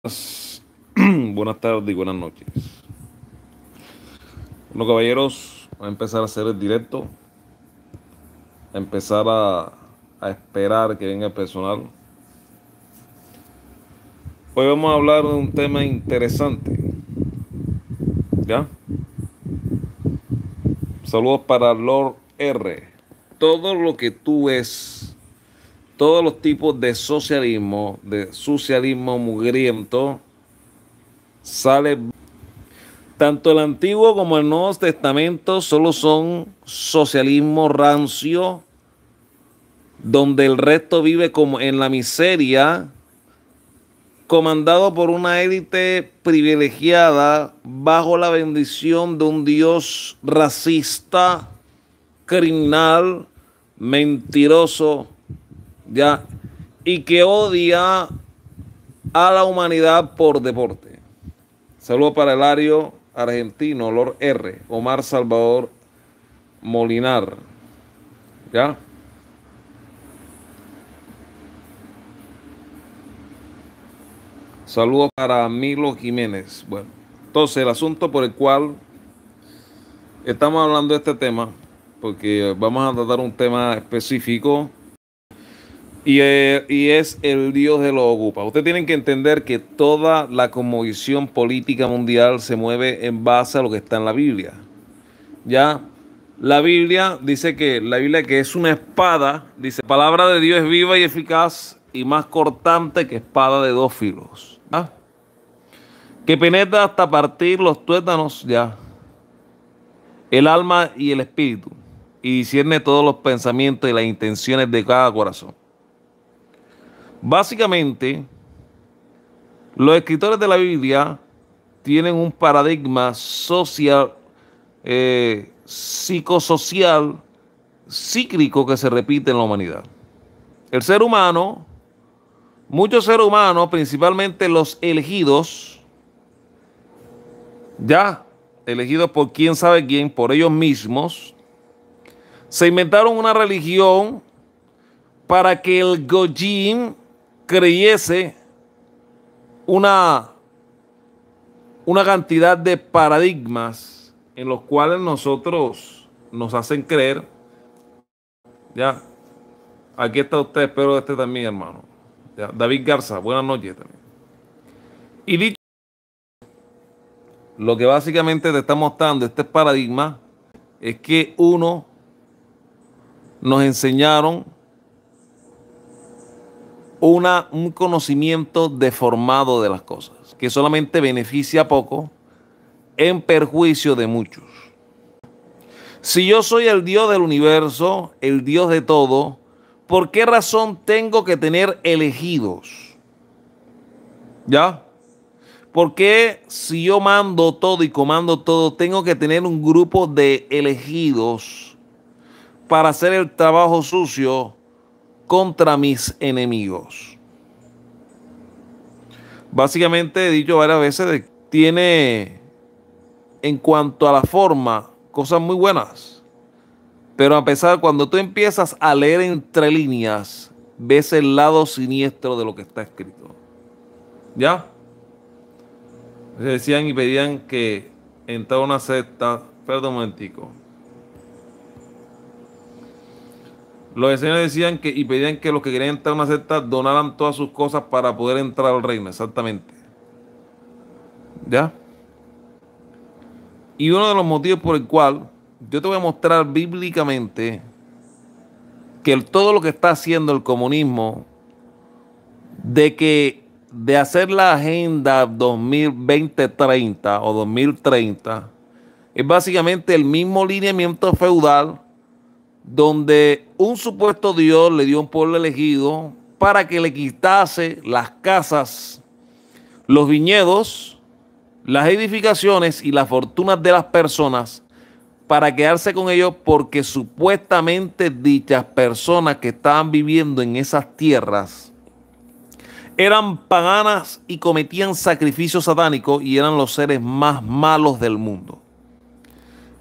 Buenas tardes y buenas noches. Bueno, caballeros, voy a empezar a hacer el directo, a empezar a esperar que venga el personal. Hoy vamos a hablar de un tema interesante, ¿ya? Saludos para Lord R. Todo lo que tú ves, todos los tipos de socialismo mugriento, sale. Tanto el Antiguo como el Nuevo Testamento solo son socialismo rancio, donde el resto vive como en la miseria, comandado por una élite privilegiada bajo la bendición de un Dios racista, criminal, mentiroso, ya, y que odia a la humanidad por deporte. Saludos para Hilario Argentino, Lord R, Omar Salvador Molinar, ¿ya? Saludos para Milo Jiménez. Bueno, entonces el asunto por el cual estamos hablando de este tema, porque vamos a tratar un tema específico y es el Dios de los ocupa. Ustedes tienen que entender que toda la conmovisión política mundial se mueve en base a lo que está en la Biblia. Ya, la Biblia dice que es una espada, dice, la palabra de Dios es viva y eficaz y más cortante que espada de dos filos. ¿Ah? Que penetra hasta partir los tuétanos, ya, el alma y el espíritu, y discierne todos los pensamientos y las intenciones de cada corazón. Básicamente, los escritores de la Biblia tienen un paradigma social, psicosocial, cíclico que se repite en la humanidad. El ser humano, muchos seres humanos, principalmente los elegidos, ya elegidos por quién sabe quién, por ellos mismos, se inventaron una religión para que el Goyim creyese una cantidad de paradigmas en los cuales nosotros nos hacen creer. Ya, aquí está usted, espero este también, hermano. Ya, David Garza, buenas noches también. Y dicho lo que básicamente te está mostrando este paradigma es que nos enseñaron un conocimiento deformado de las cosas, que solamente beneficia a poco en perjuicio de muchos. Si yo soy el Dios del universo, el Dios de todo, ¿por qué razón tengo que tener elegidos? ¿Ya? ¿Por qué si yo mando todo y comando todo, tengo que tener un grupo de elegidos para hacer el trabajo sucio contra mis enemigos? Básicamente he dicho varias veces que tiene en cuanto a la forma cosas muy buenas, pero a pesar cuando tú empiezas a leer entre líneas ves el lado siniestro de lo que está escrito. ¿Ya? Decían y pedían que entrar a una secta. Perdón un momentico. Los señores decían que y pedían que los que querían entrar a una secta donaran todas sus cosas para poder entrar al reino, exactamente. ¿Ya? Y uno de los motivos por el cual yo te voy a mostrar bíblicamente que todo lo que está haciendo el comunismo de hacer la agenda 2020-30 o 2030 es básicamente el mismo lineamiento feudal donde un supuesto Dios le dio a un pueblo elegido para que le quitase las casas, los viñedos, las edificaciones y las fortunas de las personas para quedarse con ellos porque supuestamente dichas personas que estaban viviendo en esas tierras eran paganas y cometían sacrificios satánicos y eran los seres más malos del mundo.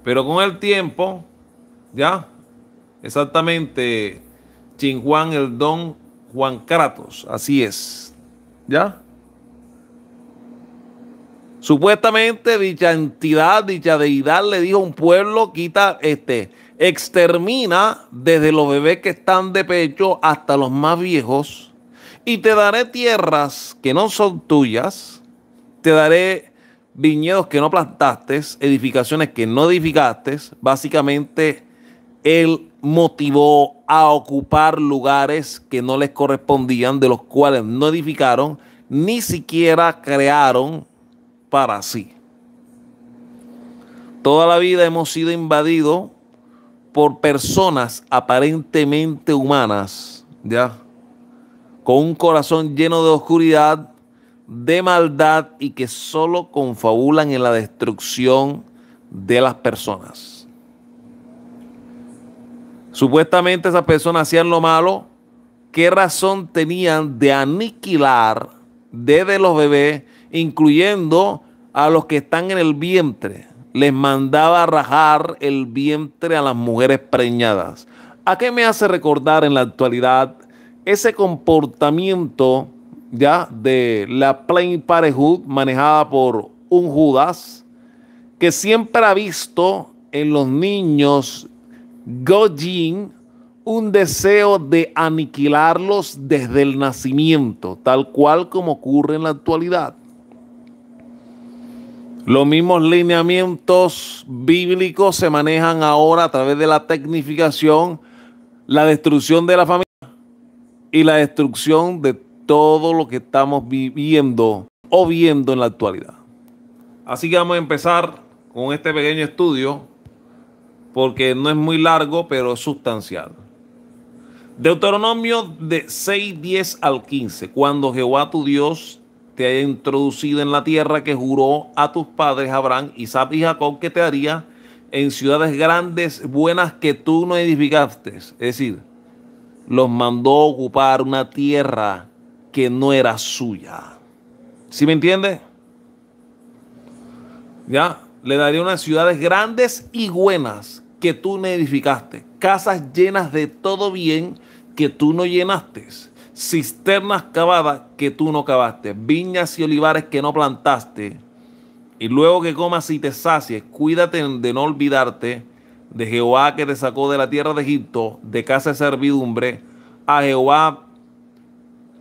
Pero con el tiempo, ya, exactamente, Chin Juan, el don Juan Kratos, así es, ¿ya? Supuestamente dicha entidad, dicha deidad le dijo a un pueblo, extermina desde los bebés que están de pecho hasta los más viejos, y te daré tierras que no son tuyas, te daré viñedos que no plantaste, edificaciones que no edificaste. Básicamente, él motivó a ocupar lugares que no les correspondían, de los cuales no edificaron, ni siquiera crearon para sí. Toda la vida hemos sido invadidos por personas aparentemente humanas, ¿ya? Con un corazón lleno de oscuridad, de maldad, y que solo confabulan en la destrucción de las personas. Supuestamente esas personas hacían lo malo. ¿Qué razón tenían de aniquilar desde los bebés, incluyendo a los que están en el vientre? Les mandaba rajar el vientre a las mujeres preñadas. ¿A qué me hace recordar en la actualidad ese comportamiento ya de la Planned Parenthood manejada por un Judas, que siempre ha visto en los niños Gojin un deseo de aniquilarlos desde el nacimiento, tal cual como ocurre en la actualidad? Los mismos lineamientos bíblicos se manejan ahora a través de la tecnificación, la destrucción de la familia y la destrucción de todo lo que estamos viviendo o viendo en la actualidad. Así que vamos a empezar con este pequeño estudio, porque no es muy largo, pero es sustancial. Deuteronomio de 6, 10 al 15. Cuando Jehová tu Dios te haya introducido en la tierra que juró a tus padres Abraham, Isaac y Jacob que te haría, en ciudades grandes, buenas que tú no edificaste. Es decir, los mandó a ocupar una tierra que no era suya. ¿Sí me entiende? Ya, le daría unas ciudades grandes y buenas que tú no edificaste, casas llenas de todo bien que tú no llenaste, cisternas cavadas que tú no cavaste, viñas y olivares que no plantaste. Y luego que comas y te sacies, cuídate de no olvidarte de Jehová que te sacó de la tierra de Egipto, de casa de servidumbre, a Jehová,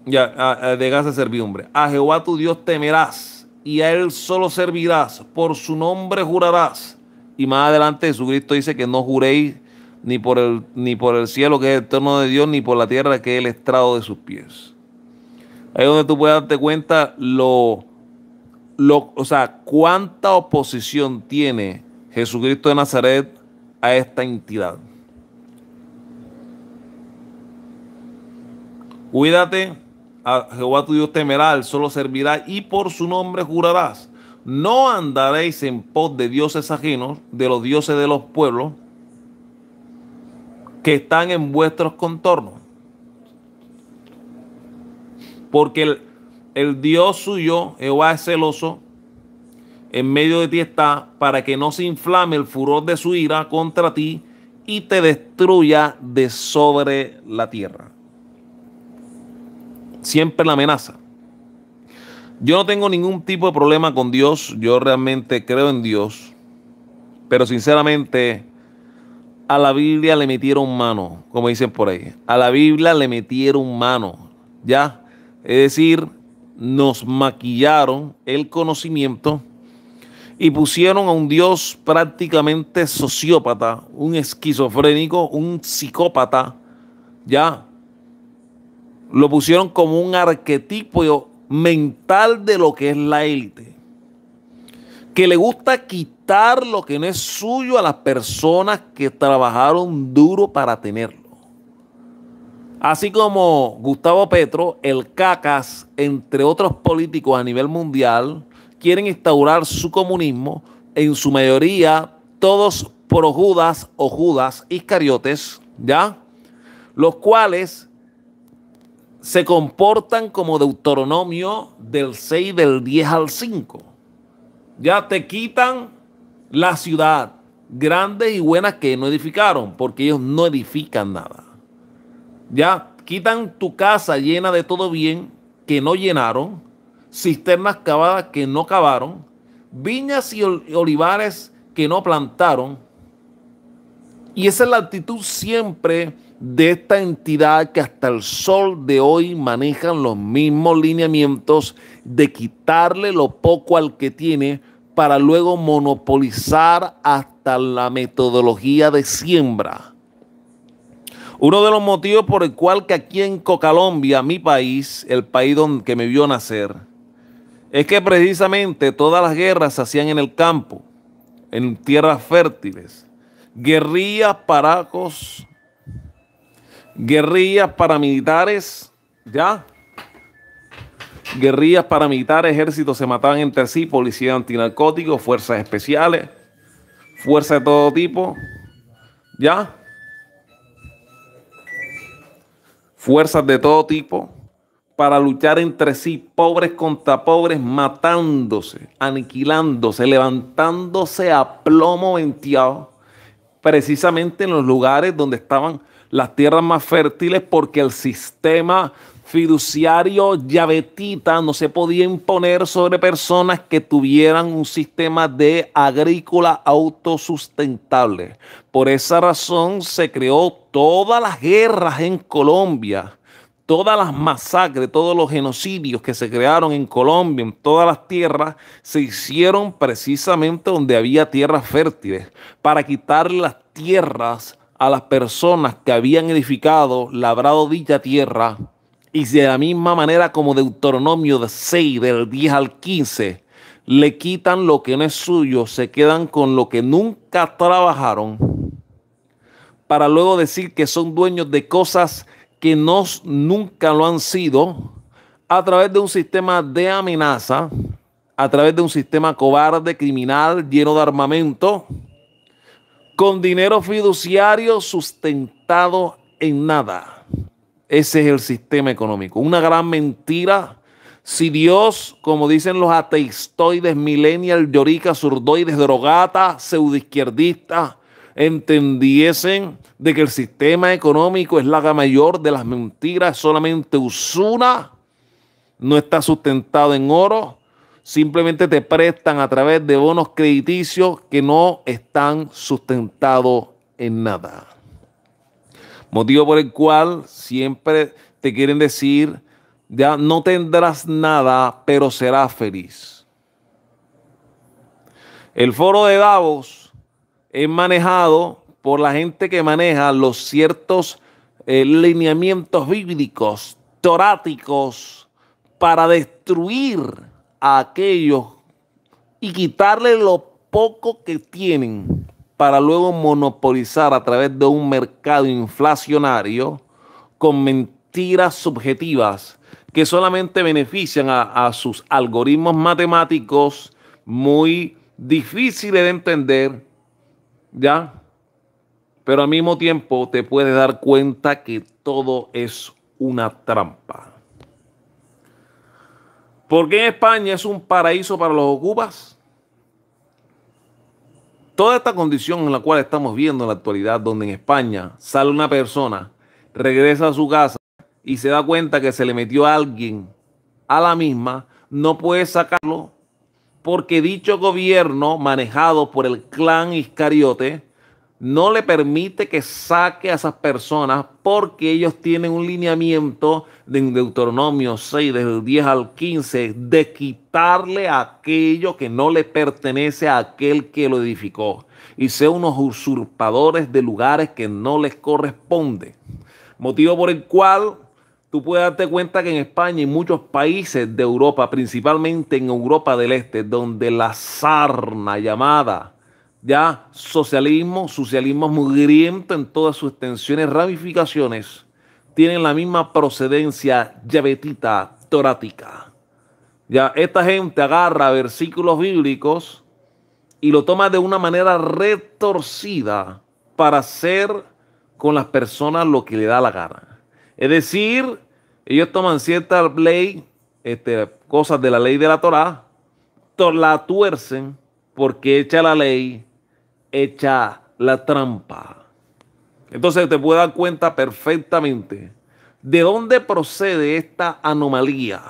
de casa de servidumbre. A Jehová tu Dios temerás, y a él solo servirás, por su nombre jurarás. Y más adelante Jesucristo dice que no juréis ni por el cielo que es el trono de Dios, ni por la tierra que es el estrado de sus pies. Ahí es donde tú puedes darte cuenta cuánta oposición tiene Jesucristo de Nazaret a esta entidad. Cuídate, a Jehová tu Dios temerá, él solo servirá, y por su nombre jurarás. No andaréis en pos de dioses ajenos, de los dioses de los pueblos que están en vuestros contornos. Porque el Dios suyo, Jehová, es celoso, en medio de ti está, para que no se inflame el furor de su ira contra ti y te destruya de sobre la tierra. Siempre la amenaza. Yo no tengo ningún tipo de problema con Dios. Yo realmente creo en Dios. Pero sinceramente, a la Biblia le metieron mano, como dicen por ahí. A la Biblia le metieron mano. ¿Ya? Es decir, nos maquillaron el conocimiento y pusieron a un Dios prácticamente sociópata, un esquizofrénico, un psicópata. ¿Ya? Lo pusieron como un arquetipo mental de lo que es la élite, que le gusta quitar lo que no es suyo a las personas que trabajaron duro para tenerlo. Así como Gustavo Petro, el Cacas, entre otros políticos a nivel mundial, quieren instaurar su comunismo, en su mayoría todos pro Judas o Judas Iscariotes, ¿ya? Los cuales se comportan como Deuteronomio del 6, del 10 al 5. Ya te quitan la ciudad, grandes y buenas que no edificaron, porque ellos no edifican nada. Ya quitan tu casa llena de todo bien que no llenaron, cisternas cavadas que no cavaron, viñas y olivares que no plantaron. Y esa es la actitud siempre de esta entidad que hasta el sol de hoy manejan los mismos lineamientos de quitarle lo poco al que tiene para luego monopolizar hasta la metodología de siembra. Uno de los motivos por el cual que aquí en Colombia, mi país, el país que me vio nacer, es que precisamente todas las guerras se hacían en el campo, en tierras fértiles. Guerrillas, paracos, guerrillas paramilitares, ¿ya? Guerrillas paramilitares, ejércitos se mataban entre sí, policía antinarcóticos, fuerzas especiales, fuerzas de todo tipo, ¿ya? Fuerzas de todo tipo para luchar entre sí, pobres contra pobres, matándose, aniquilándose, levantándose a plomo venteado, precisamente en los lugares donde estaban las tierras más fértiles, porque el sistema fiduciario yavetita no se podía imponer sobre personas que tuvieran un sistema de agrícola autosustentable. Por esa razón se creó todas las guerras en Colombia, todas las masacres, todos los genocidios que se crearon en Colombia, en todas las tierras, se hicieron precisamente donde había tierras fértiles, para quitar las tierras a las personas que habían edificado, labrado dicha tierra. Y de la misma manera como Deuteronomio 6, del 10 al 15, le quitan lo que no es suyo, se quedan con lo que nunca trabajaron, para luego decir que son dueños de cosas que nunca lo han sido, a través de un sistema de amenaza, a través de un sistema cobarde, criminal, lleno de armamento, con dinero fiduciario sustentado en nada. Ese es el sistema económico. Una gran mentira. Si Dios, como dicen los ateistoides, millennial, llorica, zurdoides, drogata, pseudoizquierdistas, entendiesen de que el sistema económico es la mayor de las mentiras, solamente usura, no está sustentado en oro, simplemente te prestan a través de bonos crediticios que no están sustentados en nada. Motivo por el cual siempre te quieren decir, ya no tendrás nada, pero serás feliz. El foro de Davos es manejado por la gente que maneja los ciertos lineamientos bíblicos, toráticos, para destruir a aquellos y quitarle lo poco que tienen, para luego monopolizar a través de un mercado inflacionario con mentiras subjetivas que solamente benefician a sus algoritmos matemáticos muy difíciles de entender, ¿ya? Pero al mismo tiempo te puedes dar cuenta que todo es una trampa. ¿Por qué España es un paraíso para los ocupas? Toda esta condición en la cual estamos viendo en la actualidad, donde en España sale una persona, regresa a su casa y se da cuenta que se le metió a alguien a la misma, no puede sacarlo porque dicho gobierno manejado por el clan Iscariote no le permite que saque a esas personas, porque ellos tienen un lineamiento de Deuteronomio 6, del 10 al 15, de quitarle aquello que no le pertenece a aquel que lo edificó y ser unos usurpadores de lugares que no les corresponde. Motivo por el cual tú puedes darte cuenta que en España y muchos países de Europa, principalmente en Europa del Este, donde la sarna llamada ya socialismo mugriento en todas sus extensiones, ramificaciones, tienen la misma procedencia yavetita, torática. Ya esta gente agarra versículos bíblicos y lo toma de una manera retorcida para hacer con las personas lo que le da la gana. Es decir, ellos toman cierta ley, cosas de la ley de la Torá, la tuercen, porque echa la ley, echa la trampa. Entonces te puedes dar cuenta perfectamente de dónde procede esta anomalía.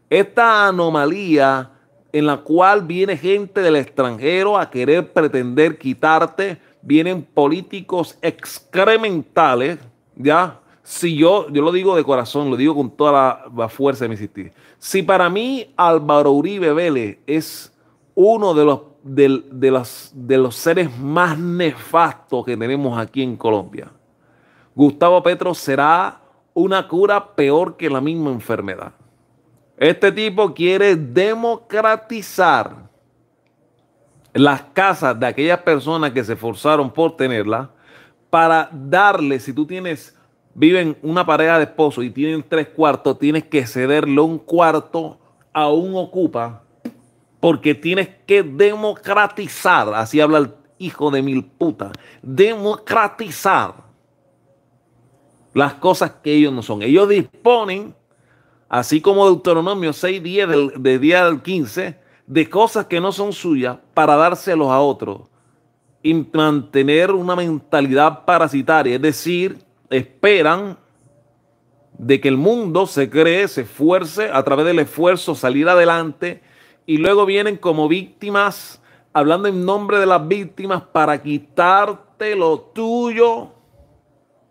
Esta anomalía en la cual viene gente del extranjero a querer pretender quitarte, vienen políticos excrementales, ¿ya? Si yo lo digo de corazón, lo digo con toda la fuerza de mi existir. Si para mí Álvaro Uribe Vélez es uno de los seres más nefastos que tenemos aquí en Colombia, Gustavo Petro será una cura peor que la misma enfermedad. Este tipo quiere democratizar las casas de aquellas personas que se esforzaron por tenerlas para darle, si tú tienes, viven una pareja de esposos y tienen 3 cuartos, tienes que cederle un cuarto a un ocupa porque tienes que democratizar, así habla el hijo de mil putas, democratizar las cosas que ellos no son. Ellos disponen, así como Deuteronomio 6:10 del día del 15, de cosas que no son suyas para dárselos a otros y mantener una mentalidad parasitaria, es decir, esperan de que el mundo se cree, se esfuerce a través del esfuerzo salir adelante y luego vienen como víctimas, hablando en nombre de las víctimas para quitarte lo tuyo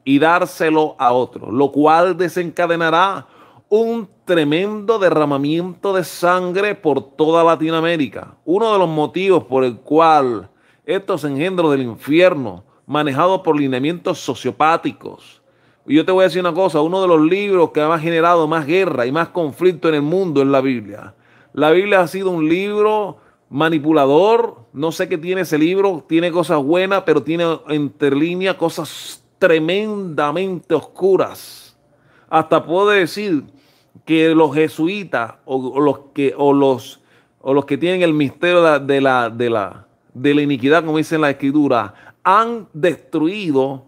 y dárselo a otro, lo cual desencadenará un tremendo derramamiento de sangre por toda Latinoamérica. Uno de los motivos por el cual estos engendros del infierno, manejados por lineamientos sociopáticos. Y yo te voy a decir una cosa, uno de los libros que ha generado más guerra y más conflicto en el mundo es la Biblia. La Biblia ha sido un libro manipulador, no sé qué tiene ese libro, tiene cosas buenas, pero tiene entre líneas cosas tremendamente oscuras. Hasta puedo decir que los jesuitas o los que tienen el misterio de la iniquidad, como dice en la escritura, han destruido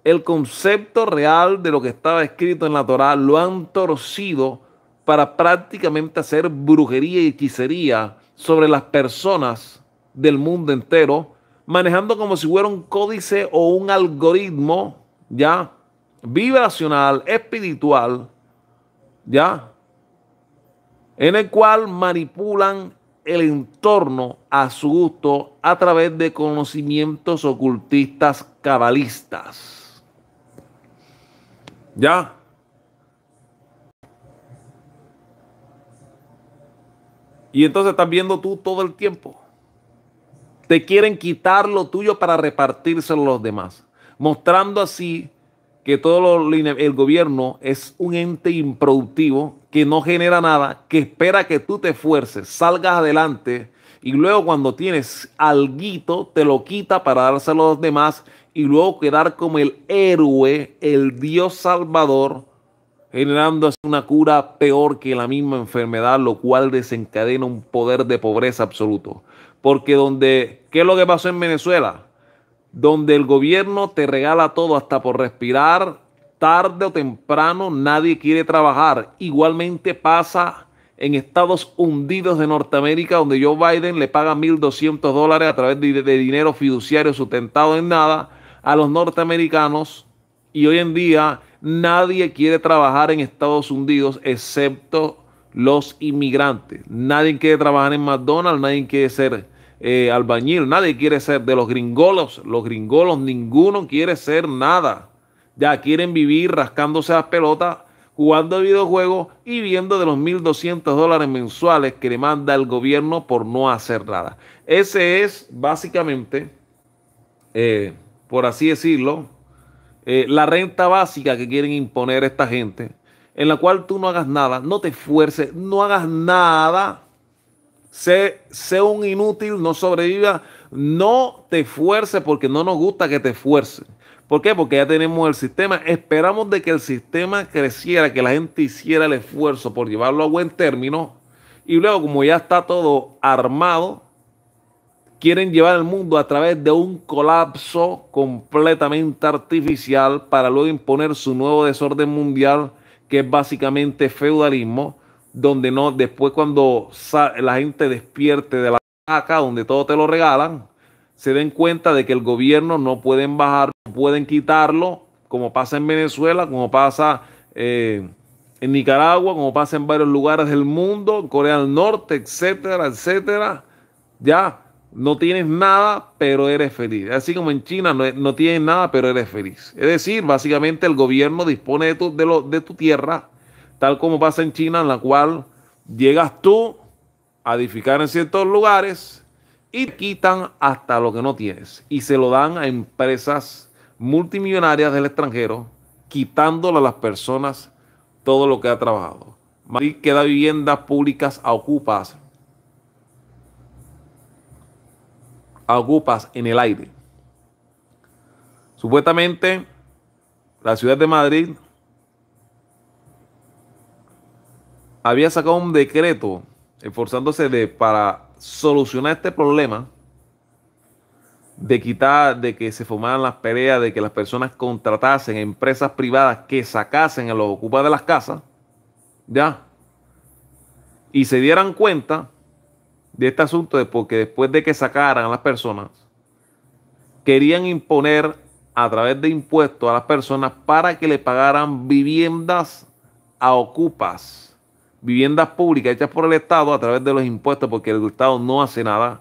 el concepto real de lo que estaba escrito en la Torá, lo han torcido para prácticamente hacer brujería y hechicería sobre las personas del mundo entero, manejando como si fuera un códice o un algoritmo, ya, vibracional, espiritual, ya, en el cual manipulan el entorno a su gusto a través de conocimientos ocultistas cabalistas. Ya. Y entonces estás viendo tú todo el tiempo. Te quieren quitar lo tuyo para repartírselo a los demás, mostrando así que el gobierno es un ente improductivo que no genera nada, que espera que tú te esfuerces, salgas adelante y luego cuando tienes alguito te lo quita para dárselo a los demás y luego quedar como el héroe, el Dios salvador, generando así una cura peor que la misma enfermedad, lo cual desencadena un poder de pobreza absoluto. Porque ¿qué es lo que pasó en Venezuela? Donde el gobierno te regala todo hasta por respirar, tarde o temprano nadie quiere trabajar. Igualmente pasa en Estados Unidos de Norteamérica, donde Joe Biden le paga $1,200 a través de dinero fiduciario sustentado en nada a los norteamericanos. Y hoy en día nadie quiere trabajar en Estados Unidos excepto los inmigrantes. Nadie quiere trabajar en McDonald's, nadie quiere ser albañil, nadie quiere ser de los gringolos. Los gringolos, ninguno quiere ser nada. Ya quieren vivir rascándose las pelotas, jugando videojuegos y viendo de los $1,200 mensuales que le manda el gobierno por no hacer nada. Ese es básicamente, por así decirlo, la renta básica que quieren imponer esta gente, en la cual tú no hagas nada, no te esfuerces, no hagas nada, sé un inútil, no sobreviva, no te esfuerces porque no nos gusta que te esfuerces. ¿Por qué? Porque ya tenemos el sistema, esperamos de que el sistema creciera, que la gente hiciera el esfuerzo por llevarlo a buen término y luego como ya está todo armado, quieren llevar el mundo a través de un colapso completamente artificial para luego imponer su nuevo desorden mundial, que es básicamente feudalismo, donde no, después cuando la gente despierte de la caca, donde todo te lo regalan, se den cuenta de que el gobierno no pueden bajar, no pueden quitarlo, como pasa en Venezuela, como pasa en Nicaragua, como pasa en varios lugares del mundo, en Corea del Norte, etcétera, etcétera. Ya no tienes nada, pero eres feliz. Así como en China no tienes nada, pero eres feliz. Es decir, básicamente el gobierno dispone de tu tierra, tal como pasa en China, en la cual llegas tú a edificar en ciertos lugares y te quitan hasta lo que no tienes. Y se lo dan a empresas multimillonarias del extranjero, quitándole a las personas todo lo que ha trabajado. Madrid queda viviendas públicas a ocupas en el aire. Supuestamente, la ciudad de Madrid había sacado un decreto esforzándose para solucionar este problema de quitar, de que se formaran las peleas, de que las personas contratasen empresas privadas que sacasen a los ocupas de las casas, ya, y se dieran cuenta de este asunto, porque después de que sacaran a las personas, querían imponer a través de impuestos a las personas para que le pagaran viviendas a ocupas, viviendas públicas hechas por el Estado a través de los impuestos, porque el Estado no hace nada,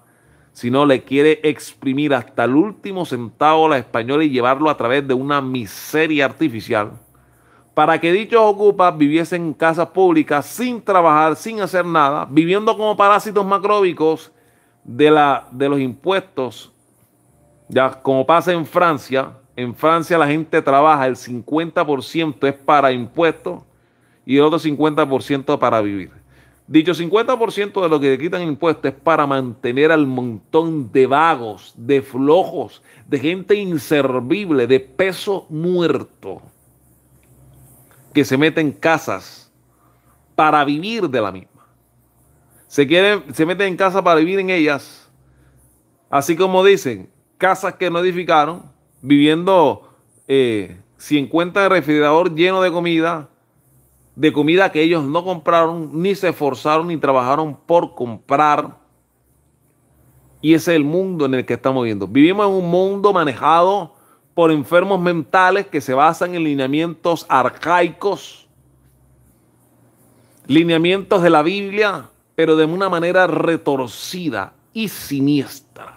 sino le quiere exprimir hasta el último centavo a la española y llevarlo a través de una miseria artificial, para que dichos ocupas viviesen en casas públicas sin trabajar, sin hacer nada, viviendo como parásitos macróbicos de los impuestos. Ya como pasa en Francia la gente trabaja, el 50% es para impuestos y el otro 50% para vivir. Dicho 50% de lo que le quitan impuestos es para mantener al montón de vagos, de flojos, de gente inservible, de peso muerto, que se mete en casas para vivir de la misma. Se meten en casas para vivir en ellas, así como dicen, casas que no edificaron, viviendo, si encuentran el refrigerador lleno de comida que ellos no compraron, ni se esforzaron, ni trabajaron por comprar. Y ese es el mundo en el que estamos viviendo. Vivimos en un mundo manejado por enfermos mentales que se basan en lineamientos arcaicos, lineamientos de la Biblia, pero de una manera retorcida y siniestra.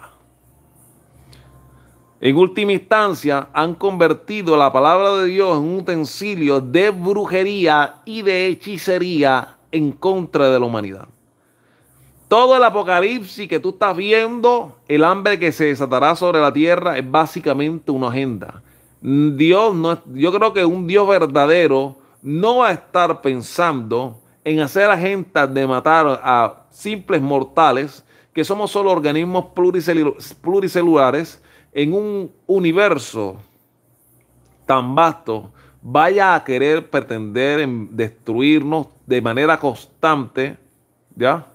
En última instancia, han convertido la palabra de Dios en un utensilio de brujería y de hechicería en contra de la humanidad. Todo el apocalipsis que tú estás viendo, el hambre que se desatará sobre la tierra, es básicamente una agenda. Yo creo que un Dios verdadero no va a estar pensando en hacer agendas de matar a simples mortales, que somos solo organismos pluricelulares, en un universo tan vasto, vaya a querer pretender en destruirnos de manera constante, ¿ya?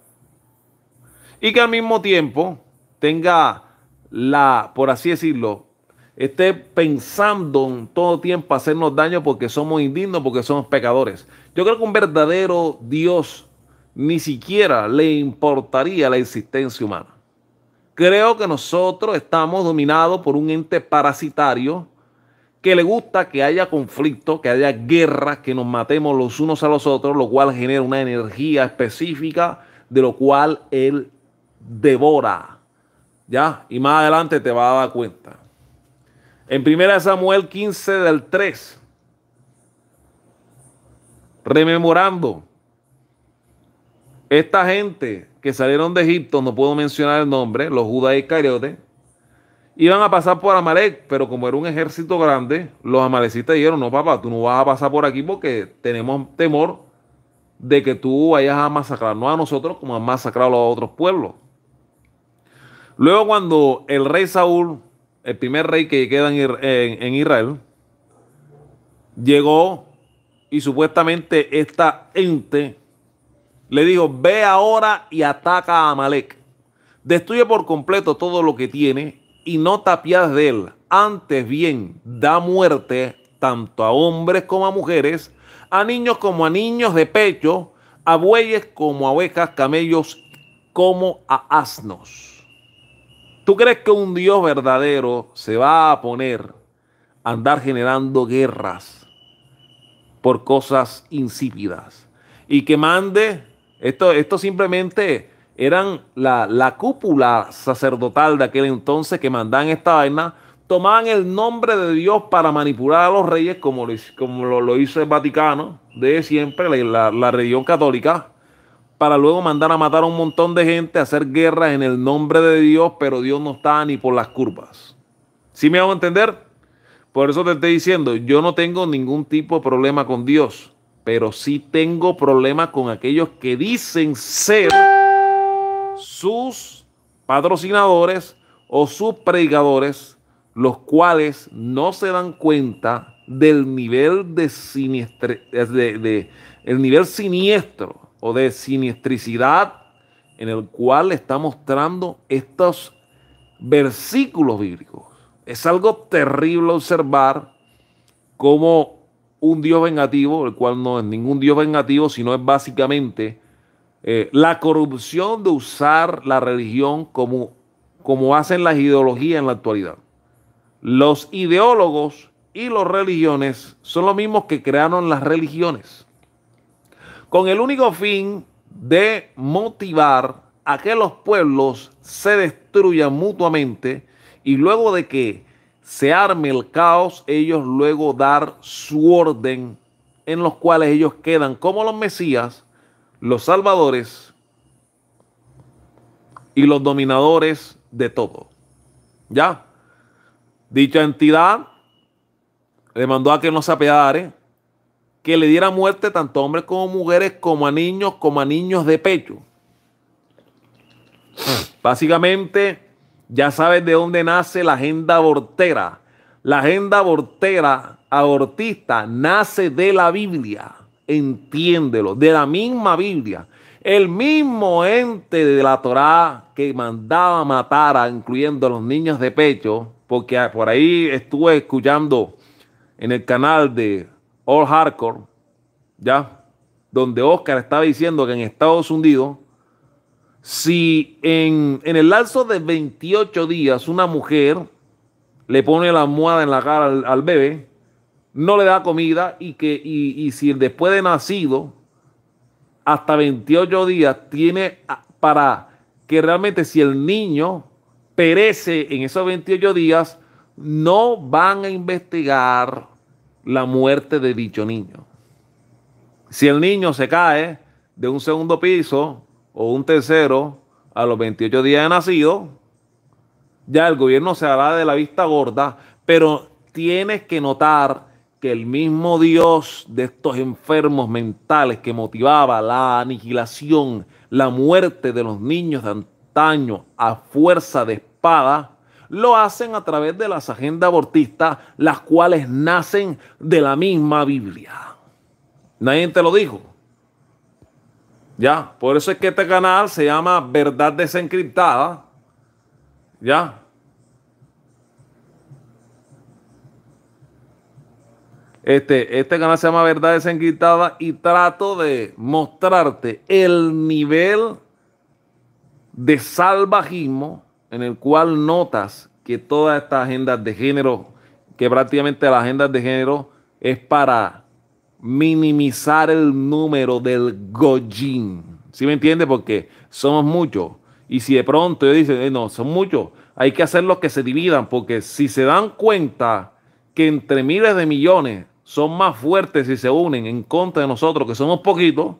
Y que al mismo tiempo tenga por así decirlo, esté pensando en todo tiempo hacernos daño porque somos indignos, porque somos pecadores. Yo creo que un verdadero Dios ni siquiera le importaría la existencia humana. Creo que nosotros estamos dominados por un ente parasitario que le gusta que haya conflicto, que haya guerras, que nos matemos los unos a los otros, lo cual genera una energía específica de lo cual él devora. ¿Ya? Y más adelante te vas a dar cuenta. En 1 Samuel 15 del 3, rememorando esta gente que salieron de Egipto, no puedo mencionar el nombre, los Judas Iscariotes, iban a pasar por Amalek, pero como era un ejército grande, los amalecitas dijeron, no papá, tú no vas a pasar por aquí porque tenemos temor de que tú vayas a masacrarnos a nosotros como han masacrado a los otros pueblos. Luego cuando el rey Saúl, el primer rey que queda en Israel, llegó y supuestamente esta ente le dijo, ve ahora y ataca a Amalek. Destruye por completo todo lo que tiene y no te apiades de él. Antes bien, da muerte tanto a hombres como a mujeres, a niños como a niños de pecho, a bueyes como a ovejas, camellos como a asnos. ¿Tú crees que un Dios verdadero se va a poner a andar generando guerras por cosas insípidas. Y que mande, esto simplemente eran la cúpula sacerdotal de aquel entonces que mandaban esta vaina, tomaban el nombre de Dios para manipular a los reyes, como lo hizo el Vaticano de siempre, la religión católica, para luego mandar a matar a un montón de gente, a hacer guerras en el nombre de Dios, pero Dios no estaba ni por las curvas. ¿Sí me hago entender? Por eso te estoy diciendo, yo no tengo ningún tipo de problema con Dios, pero sí tengo problema con aquellos que dicen ser sus patrocinadores o sus predicadores, los cuales no se dan cuenta del nivel de el nivel siniestro o de siniestricidad en el cual está mostrando estos versículos bíblicos. Es algo terrible observar cómo un Dios vengativo, el cual no es ningún Dios vengativo, sino es básicamente la corrupción de usar la religión como hacen las ideologías en la actualidad. Los ideólogos y las religiones son los mismos que crearon las religiones, con el único fin de motivar a que los pueblos se destruyan mutuamente y luego de que se arme el caos, ellos luego dar su orden, en los cuales ellos quedan como los mesías, los salvadores y los dominadores de todo. ¿Ya? Dicha entidad le mandó a que no se apiadare, que le diera muerte tanto a hombres como mujeres, como a niños de pecho. Básicamente, ya sabes de dónde nace la agenda abortera. La agenda abortista nace de la Biblia. Entiéndelo, de la misma Biblia. El mismo ente de la Torá que mandaba matar, incluyendo a los niños de pecho, porque por ahí estuve escuchando en el canal de All Hardcore, ¿ya? Donde Oscar estaba diciendo que en Estados Unidos, si en el lapso de 28 días una mujer le pone la almohada en la cara al bebé, no le da comida y si después de nacido, hasta 28 días, tiene para que realmente si el niño perece en esos 28 días, no van a investigar la muerte de dicho niño. Si el niño se cae de un segundo piso o un tercero a los 28 días de nacido, ya el gobierno se hará de la vista gorda, pero tienes que notar que el mismo Dios de estos enfermos mentales que motivaba la aniquilación, la muerte de los niños de antaño a fuerza de espada, lo hacen a través de las agendas abortistas, las cuales nacen de la misma Biblia. Nadie te lo dijo. Ya, por eso es que este canal se llama Verdad Desencriptada. Ya. Este canal se llama Verdad Desencriptada y trato de mostrarte el nivel de salvajismo en el cual notas que todas estas agendas de género, que prácticamente las agendas de género es para minimizar el número del Goyim. ¿Sí me entiendes? Porque somos muchos. Y si de pronto ellos dicen, no, son muchos, hay que hacerlos que se dividan, porque si se dan cuenta que entre miles de millones son más fuertes si se unen en contra de nosotros, que somos poquitos,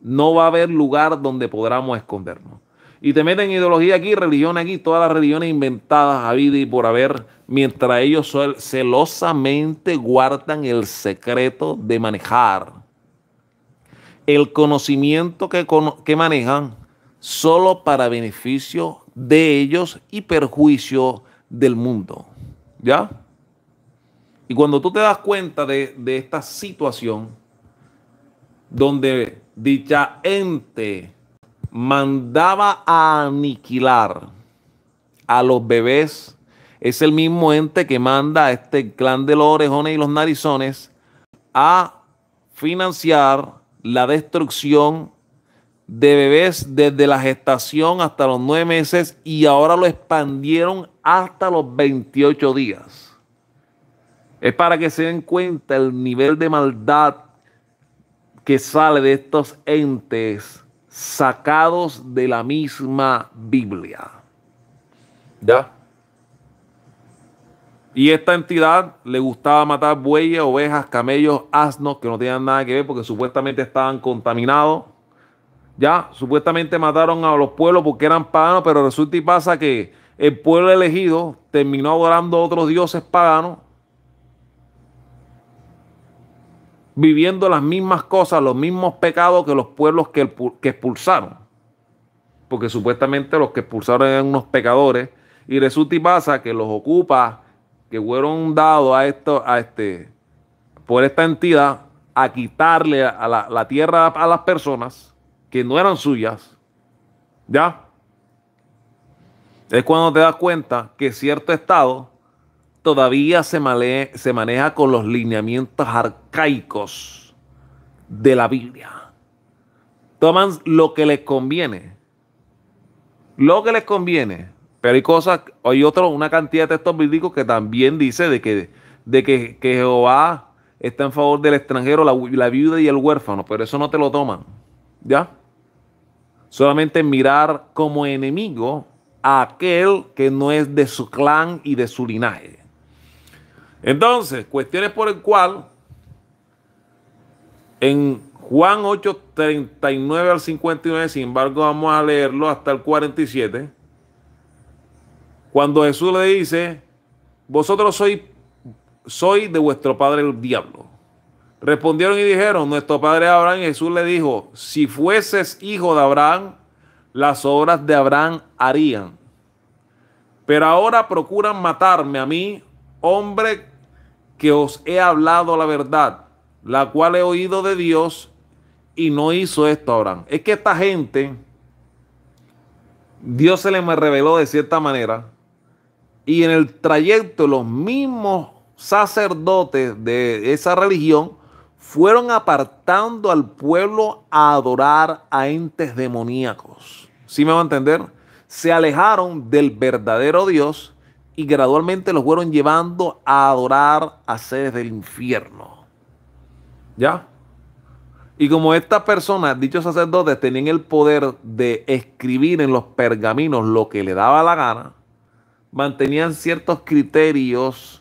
no va a haber lugar donde podamos escondernos. Y te meten ideología aquí, religión aquí, todas las religiones inventadas a vida y por haber, mientras ellos celosamente guardan el secreto de manejar el conocimiento que manejan solo para beneficio de ellos y perjuicio del mundo. ¿Ya? Y cuando tú te das cuenta de esta situación, donde dicha ente mandaba a aniquilar a los bebés, es el mismo ente que manda a este clan de los orejones y los narizones a financiar la destrucción de bebés desde la gestación hasta los 9 meses y ahora lo expandieron hasta los 28 días. Es para que se den cuenta el nivel de maldad que sale de estos entes sacados de la misma Biblia. ¿Ya? Y esta entidad le gustaba matar bueyes, ovejas, camellos, asnos, que no tenían nada que ver porque supuestamente estaban contaminados. Ya, supuestamente mataron a los pueblos porque eran paganos, pero resulta y pasa que el pueblo elegido terminó adorando a otros dioses paganos, viviendo las mismas cosas, los mismos pecados que los pueblos que expulsaron. Porque supuestamente los que expulsaron eran unos pecadores, y resulta y pasa que los ocupa, que fueron dados por esta entidad, a quitarle a la tierra a las personas que no eran suyas. ¿Ya? Es cuando te das cuenta que cierto estado todavía se maneja con los lineamientos arcaicos de la Biblia. Toman lo que les conviene. Lo que les conviene. Pero hay cosas, una cantidad de textos bíblicos que también dice de que Jehová está en favor del extranjero, la viuda y el huérfano, pero eso no te lo toman. ¿Ya? Solamente mirar como enemigo a aquel que no es de su clan y de su linaje. Entonces, cuestiones por el cual en Juan 8, 39 al 59, sin embargo, vamos a leerlo hasta el 47, cuando Jesús le dice, vosotros sois de vuestro padre el diablo. Respondieron y dijeron, nuestro padre Abraham. Y Jesús le dijo, si fueses hijo de Abraham, las obras de Abraham harían. Pero ahora procuran matarme a mí, hombre que os he hablado la verdad, la cual he oído de Dios, y no hizo esto a Abraham. Es que esta gente, Dios se les reveló de cierta manera, y en el trayecto los mismos sacerdotes de esa religión fueron apartando al pueblo a adorar a entes demoníacos. ¿Sí me va a entender? Se alejaron del verdadero Dios y gradualmente los fueron llevando a adorar a seres del infierno. ¿Ya? Y como estas personas, dichos sacerdotes, tenían el poder de escribir en los pergaminos lo que le daba la gana, mantenían ciertos criterios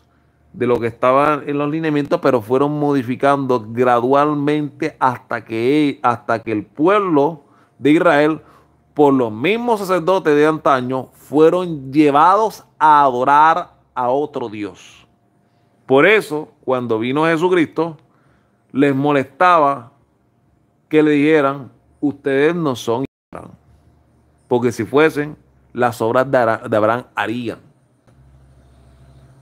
de lo que estaba en los lineamientos, pero fueron modificando gradualmente hasta que el pueblo de Israel, por los mismos sacerdotes de antaño, fueron llevados a adorar a otro Dios. Por eso, cuando vino Jesucristo, les molestaba que le dijeran, ustedes no son Abraham, porque si fuesen, las obras de Abraham harían.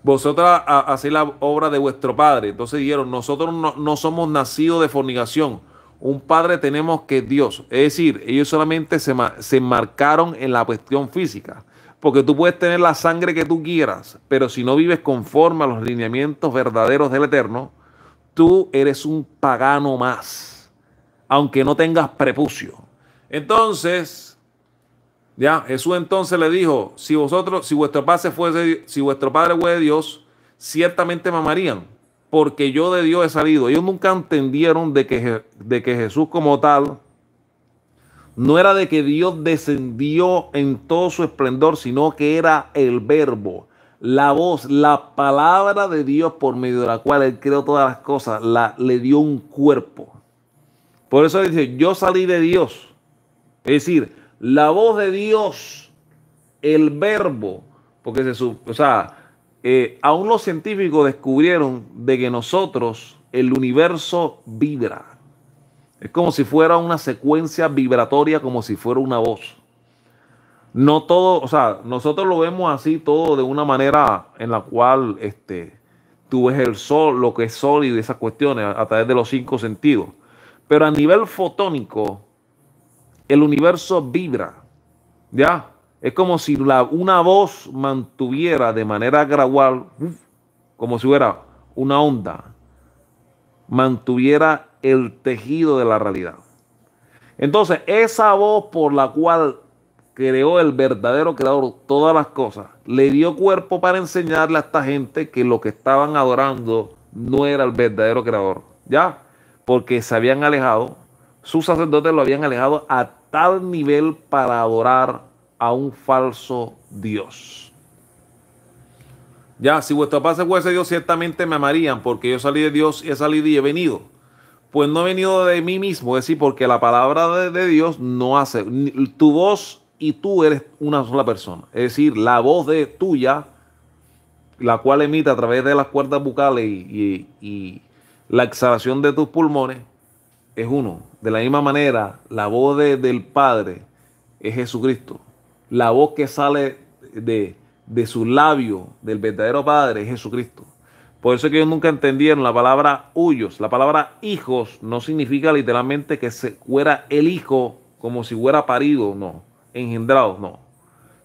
Vosotros hacéis la obra de vuestro padre. Entonces dijeron, nosotros no somos nacidos de fornicación. Un padre tenemos que es Dios. Es decir, ellos solamente se enmarcaron en la cuestión física. Porque tú puedes tener la sangre que tú quieras, pero si no vives conforme a los lineamientos verdaderos del Eterno, tú eres un pagano más, aunque no tengas prepucio. Entonces, ya, Jesús entonces le dijo, si vuestro padre fuese Dios, ciertamente me amarían, porque yo de Dios he salido. Ellos nunca entendieron de que Jesús como tal no era de que Dios descendió en todo su esplendor, sino que era el verbo, la voz, la palabra de Dios por medio de la cual Él creó todas las cosas, le dio un cuerpo. Por eso dice, yo salí de Dios. Es decir, la voz de Dios, el verbo, porque aún los científicos descubrieron de que el universo vibra. Es como si fuera una secuencia vibratoria, como si fuera una voz. No todo, nosotros lo vemos así todo de una manera en la cual tú ves el sol, lo que es sólido y esas cuestiones a través de los 5 sentidos. Pero a nivel fotónico, el universo vibra, ¿ya? Es como si una voz mantuviera de manera gradual, como si fuera una onda, mantuviera el tejido de la realidad. Entonces, esa voz por la cual creó el verdadero creador todas las cosas, le dio cuerpo para enseñarle a esta gente que lo que estaban adorando no era el verdadero creador, ¿ya? porque se habían alejado, sus sacerdotes lo habían alejado a tal nivel para adorar a un falso Dios. Ya, si vuestro Padre fuese Dios, ciertamente me amarían, porque yo salí de Dios y he salido y he venido. Pues no he venido de mí mismo, es decir, porque la palabra de Dios no hace, tu voz y tú eres una sola persona. Es decir, la voz de tuya, la cual emite a través de las cuerdas bucales y la exhalación de tus pulmones, es uno. De la misma manera, la voz del Padre es Jesucristo. La voz que sale de sus labios, del verdadero Padre, es Jesucristo. Por eso es que ellos nunca entendieron la palabra huyos. La palabra hijos no significa literalmente que se fuera el hijo como si fuera parido, no, engendrado, no.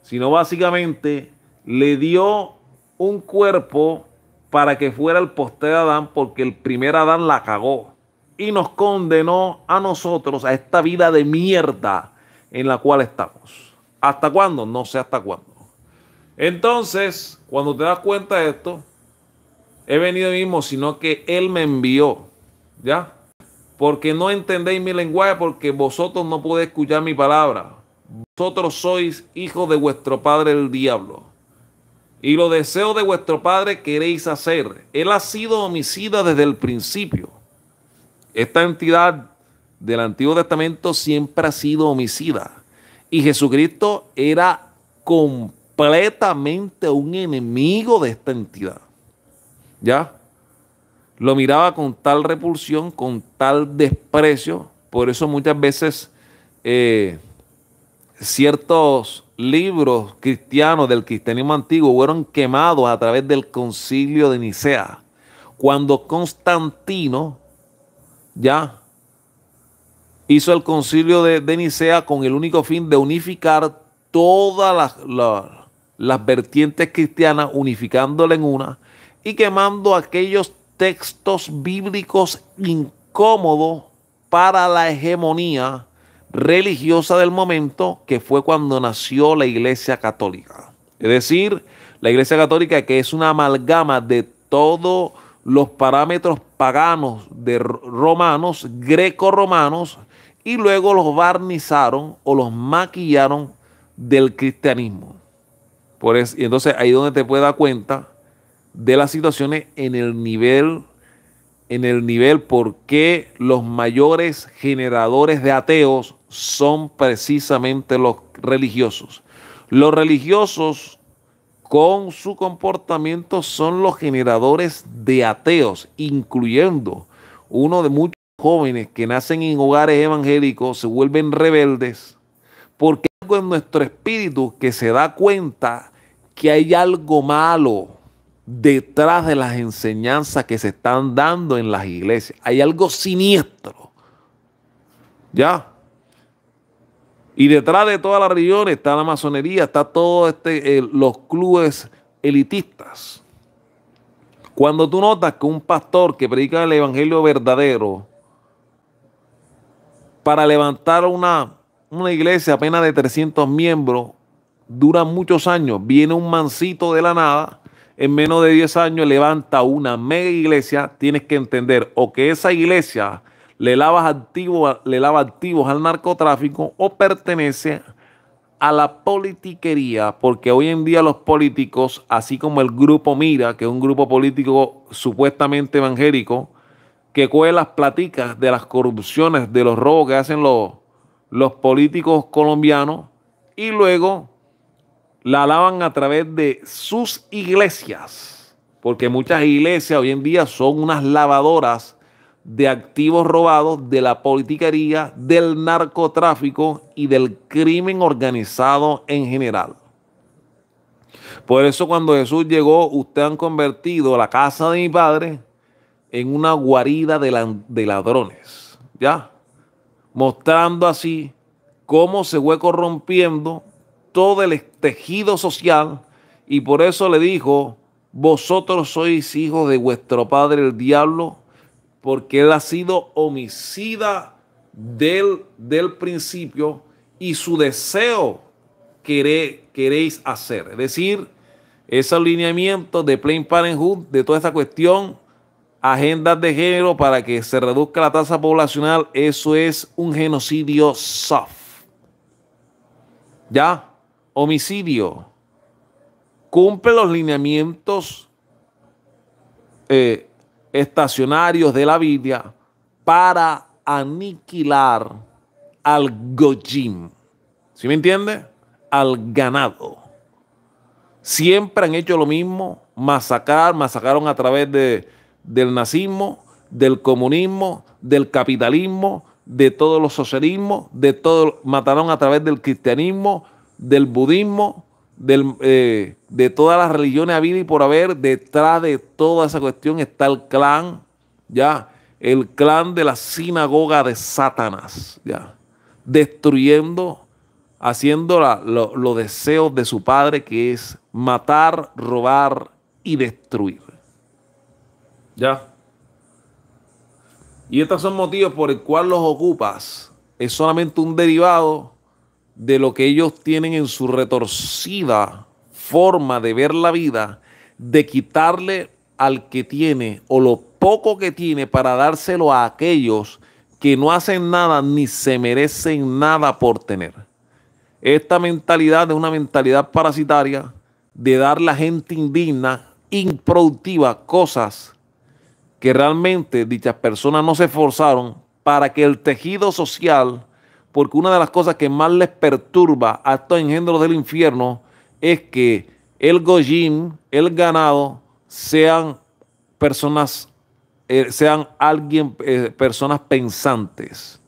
Sino básicamente le dio un cuerpo para que fuera el postero Adán, porque el primer Adán la cagó y nos condenó a nosotros a esta vida de mierda en la cual estamos. ¿Hasta cuándo? No sé hasta cuándo. Entonces, cuando te das cuenta de esto, he venido mismo, sino que Él me envió, ¿ya? Porque no entendéis mi lenguaje, porque vosotros no podéis escuchar mi palabra. Vosotros sois hijos de vuestro padre el diablo, y los deseos de vuestro padre queréis hacer. Él ha sido homicida desde el principio. Esta entidad del Antiguo Testamento siempre ha sido homicida. Y Jesucristo era completamente un enemigo de esta entidad. ¿Ya? Lo miraba con tal repulsión, con tal desprecio. Por eso muchas veces ciertos libros cristianos del cristianismo antiguo fueron quemados a través del concilio de Nicea. Cuando Constantino ya hizo el concilio de Nicea con el único fin de unificar todas las vertientes cristianas, unificándola en una y quemando aquellos textos bíblicos incómodos para la hegemonía religiosa del momento, que fue cuando nació la Iglesia Católica. Es decir, la Iglesia Católica, que es una amalgama de todos los parámetros paganos de romanos, greco-romanos, y luego los barnizaron o los maquillaron del cristianismo. Por eso, y entonces ahí es donde te puedes dar cuenta de las situaciones en el nivel por qué los mayores generadores de ateos son precisamente los religiosos. Los religiosos con su comportamiento son los generadores de ateos, incluyendo uno de muchos jóvenes que nacen en hogares evangélicos, se vuelven rebeldes, porque hay algo en nuestro espíritu que se da cuenta que hay algo malo detrás de las enseñanzas que se están dando en las iglesias. Hay algo siniestro. ¿Ya? Y detrás de todas las religiones está la masonería, está todo los clubes elitistas. Cuando tú notas que un pastor que predica el evangelio verdadero, para levantar una iglesia apenas de 300 miembros, dura muchos años, viene un mancito de la nada, en menos de 10 años levanta una mega iglesia. Tienes que entender o que esa iglesia le lava activos al narcotráfico o pertenece a la politiquería, porque hoy en día los políticos, así como el grupo Mira, que es un grupo político supuestamente evangélico, que coge las platicas de las corrupciones, de los robos que hacen los políticos colombianos y luego la alaban a través de sus iglesias, porque muchas iglesias hoy en día son unas lavadoras de activos robados de la politiquería, del narcotráfico y del crimen organizado en general. Por eso cuando Jesús llegó, ustedes han convertido la casa de mi padre en una guarida de ladrones, ¿ya? Mostrando así cómo se fue corrompiendo todo el tejido social, y por eso le dijo: vosotros sois hijos de vuestro padre el diablo, porque él ha sido homicida del principio y su deseo queréis hacer. Es decir, ese alineamiento de Planned Parenthood, de toda esta cuestión, agendas de género para que se reduzca la tasa poblacional, eso es un genocidio soft. ¿Ya? Homicidio. Cumple los lineamientos estacionarios de la Biblia para aniquilar al Goyim. ¿Sí me entiende? Al ganado. Siempre han hecho lo mismo, masacaron a través del nazismo, del comunismo, del capitalismo, de todos los socialismos, mataron a través del cristianismo, del budismo, de todas las religiones habidas y por haber. Detrás de toda esa cuestión está el clan, ya, el clan de la sinagoga de Satanás, ya, destruyendo, haciendo los deseos de su padre, que es matar, robar y destruir. ¿Ya? Y estos son motivos por el cual los ocupas. Es solamente un derivado de lo que ellos tienen en su retorcida forma de ver la vida, de quitarle al que tiene o lo poco que tiene para dárselo a aquellos que no hacen nada ni se merecen nada por tener. Esta mentalidad es una mentalidad parasitaria de dar a la gente indigna, improductiva, cosas que realmente dichas personas no se esforzaron para que el tejido social, porque una de las cosas que más les perturba a estos engendros del infierno es que el goyim, el ganado, sean personas, personas pensantes,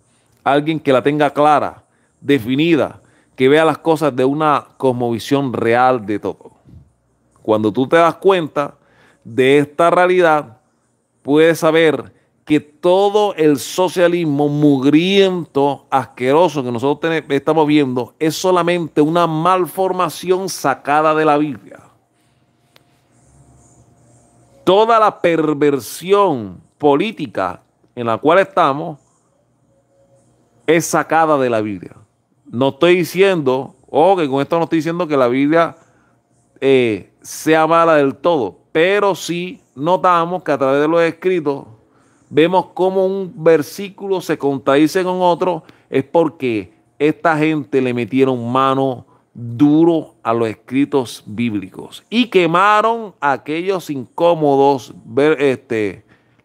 alguien que la tenga clara, definida, que vea las cosas de una cosmovisión real de todo. Cuando tú te das cuenta de esta realidad, puedes saber que todo el socialismo mugriento, asqueroso que nosotros estamos viendo es solamente una malformación sacada de la Biblia. Toda la perversión política en la cual estamos es sacada de la Biblia. No estoy diciendo, que con esto no estoy diciendo que la Biblia sea mala del todo, pero sí notamos que a través de los escritos vemos cómo un versículo se contradice con otro. Es porque esta gente le metieron mano duro a los escritos bíblicos y quemaron aquellos incómodos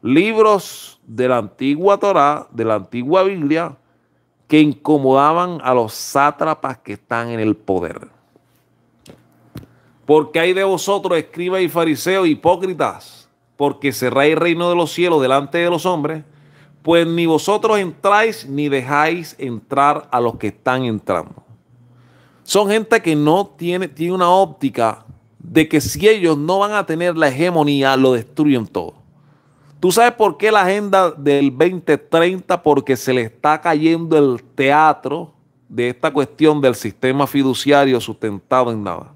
libros de la antigua Torá, de la antigua Biblia, que incomodaban a los sátrapas que están en el poder. Porque hay de vosotros, escribas y fariseos, hipócritas, porque cerráis el reino de los cielos delante de los hombres, pues ni vosotros entráis ni dejáis entrar a los que están entrando. Son gente que no tiene una óptica de que si ellos no van a tener la hegemonía, lo destruyen todo. ¿Tú sabes por qué la agenda del 2030? Porque se le está cayendo el teatro de esta cuestión del sistema fiduciario sustentado en nada.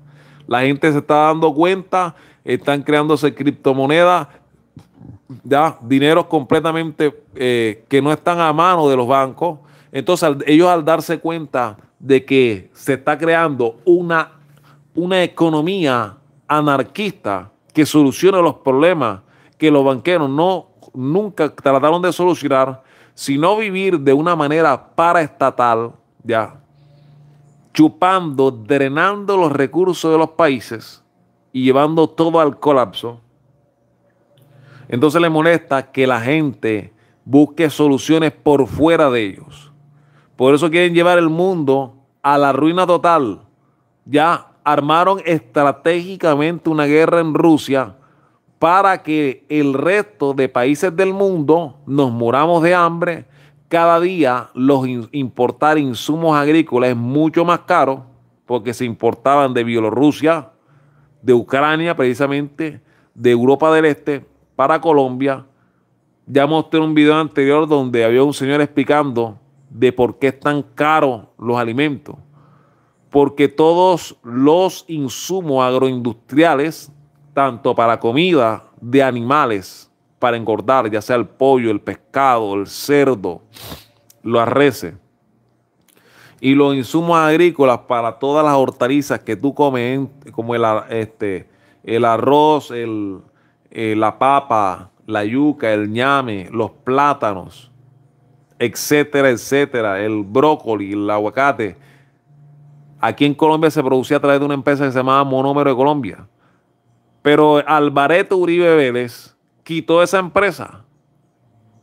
La gente se está dando cuenta, están creándose criptomonedas, ya, dineros completamente que no están a mano de los bancos. Entonces ellos, al darse cuenta de que se está creando una economía anarquista que solucione los problemas que los banqueros nunca trataron de solucionar, sino vivir de una manera paraestatal, ya, chupando, drenando los recursos de los países y llevando todo al colapso. Entonces les molesta que la gente busque soluciones por fuera de ellos. Por eso quieren llevar el mundo a la ruina total. Ya armaron estratégicamente una guerra en Rusia para que el resto de países del mundo nos muramos de hambre. Cada día importar insumos agrícolas es mucho más caro, porque se importaban de Bielorrusia, de Ucrania precisamente, de Europa del Este para Colombia. Ya mostré un video anterior donde había un señor explicando de por qué es tan caros los alimentos. Porque todos los insumos agroindustriales, tanto para comida de animales, para engordar, ya sea el pollo, el pescado, el cerdo, las reses, y los insumos agrícolas para todas las hortalizas que tú comes, como el arroz, la papa, la yuca, el ñame, los plátanos, etcétera, etcétera, el brócoli, el aguacate. Aquí en Colombia se producía a través de una empresa que se llamaba Monómero de Colombia. Pero Alvareto Uribe Vélez quitó esa empresa,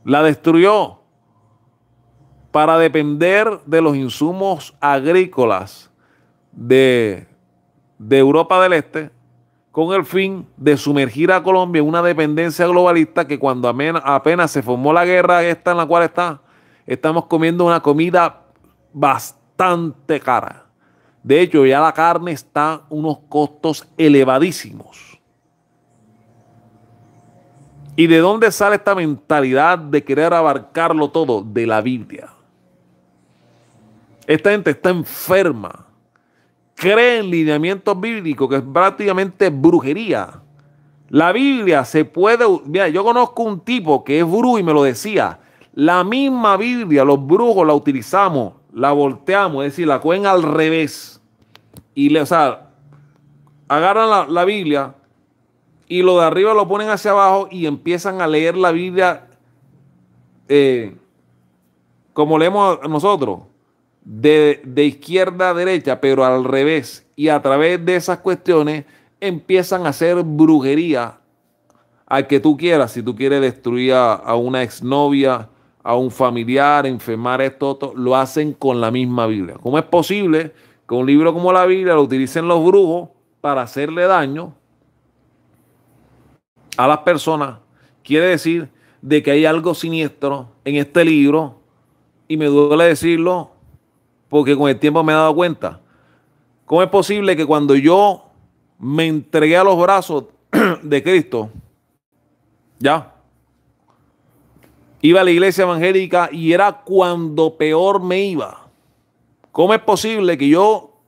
la destruyó para depender de los insumos agrícolas de Europa del Este, con el fin de sumergir a Colombia en una dependencia globalista que cuando apenas se formó la guerra esta en la cual estamos comiendo una comida bastante cara. De hecho, ya la carne está a unos costos elevadísimos. ¿Y de dónde sale esta mentalidad de querer abarcarlo todo? De la Biblia. Esta gente está enferma. Cree en lineamientos bíblicos que es prácticamente brujería. La Biblia se puede... Mira, yo conozco un tipo que es brujo y me lo decía. La misma Biblia, los brujos la utilizamos, la volteamos, es decir, la cogen al revés. Y o sea, agarran la Biblia y lo de arriba lo ponen hacia abajo y empiezan a leer la Biblia como leemos nosotros. De izquierda a derecha, pero al revés. Y a través de esas cuestiones empiezan a hacer brujería al que tú quieras. Si tú quieres destruir a una exnovia, a un familiar, enfermar esto, lo hacen con la misma Biblia. ¿Cómo es posible que un libro como la Biblia lo utilicen los brujos para hacerle daño a las personas? Quiere decir de que hay algo siniestro en este libro, y me duele decirlo, porque con el tiempo me he dado cuenta. ¿Cómo es posible que cuando yo me entregué a los brazos de Cristo, ya, iba a la iglesia evangélica y era cuando peor me iba? ¿Cómo es posible que yo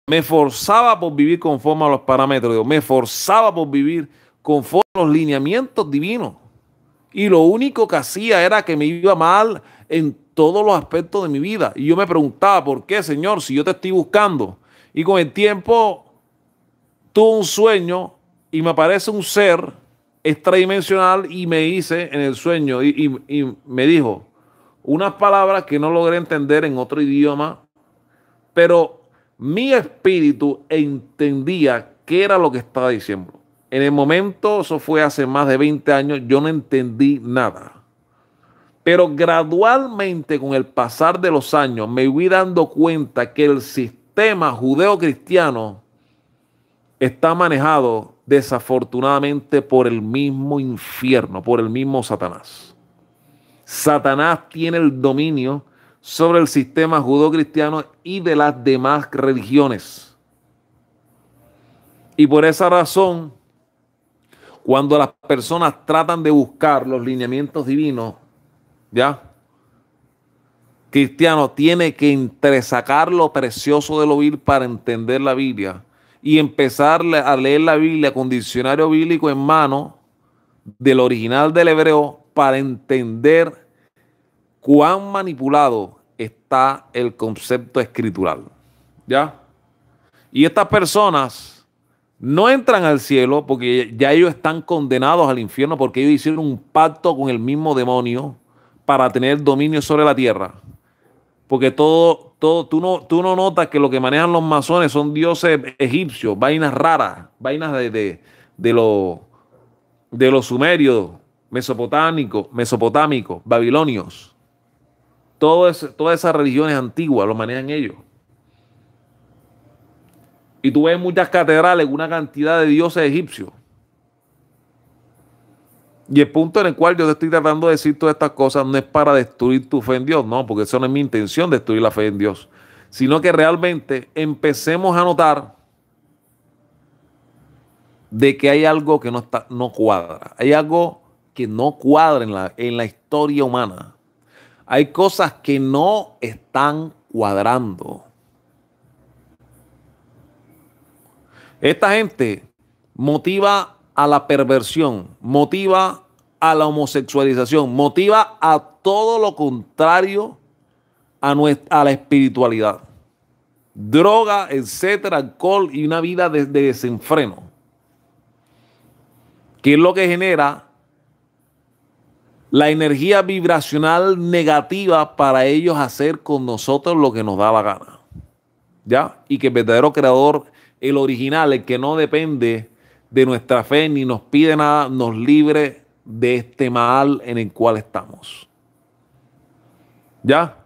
me esforzaba por vivir conforme a los parámetros de Dios? Me esforzaba por vivir conforme a los lineamientos divinos. Y lo único que hacía era que me iba mal en todos los aspectos de mi vida. Y yo me preguntaba, ¿por qué, Señor, si yo te estoy buscando? Y con el tiempo tuve un sueño y me aparece un ser extradimensional y me dice en el sueño y me dijo unas palabras que no logré entender en otro idioma, pero mi espíritu entendía qué era lo que estaba diciendo. En el momento, eso fue hace más de 20 años, yo no entendí nada. Pero gradualmente, con el pasar de los años, me fui dando cuenta que el sistema judeo-cristiano está manejado desafortunadamente por el mismo infierno, por el mismo Satanás. Satanás tiene el dominio sobre el sistema judeo-cristiano y de las demás religiones. Y por esa razón, cuando las personas tratan de buscar los lineamientos divinos, ¿ya? Cristiano tiene que entresacar lo precioso de lo vil para entender la Biblia y empezar a leer la Biblia con diccionario bíblico en mano del original del hebreo para entender cuán manipulado está el concepto escritural, ¿ya? Y estas personas no entran al cielo porque ya ellos están condenados al infierno, porque ellos hicieron un pacto con el mismo demonio para tener dominio sobre la tierra. Porque tú no notas que lo que manejan los masones son dioses egipcios, vainas raras, vainas de los sumerios, mesopotámicos, babilonios. Todas esas religiones antiguas lo manejan ellos. Y tú ves muchas catedrales, una cantidad de dioses egipcios. Y el punto en el cual yo te estoy tratando de decir todas estas cosas no es para destruir tu fe en Dios, no, porque eso no es mi intención, destruir la fe en Dios, sino que realmente empecemos a notar de que hay algo que no cuadra. Hay algo que no cuadra en la historia humana. Hay cosas que no están cuadrando. Esta gente motiva a la perversión, motiva a la homosexualización, motiva a todo lo contrario a la espiritualidad. Droga, etcétera, alcohol y una vida de desenfreno. ¿Qué es lo que genera la energía vibracional negativa para ellos hacer con nosotros lo que nos da la gana. ¿Ya? Y que el verdadero creador, el original, el que no depende de nuestra fe ni nos pide nada, nos libre de este mal en el cual estamos. ¿Ya?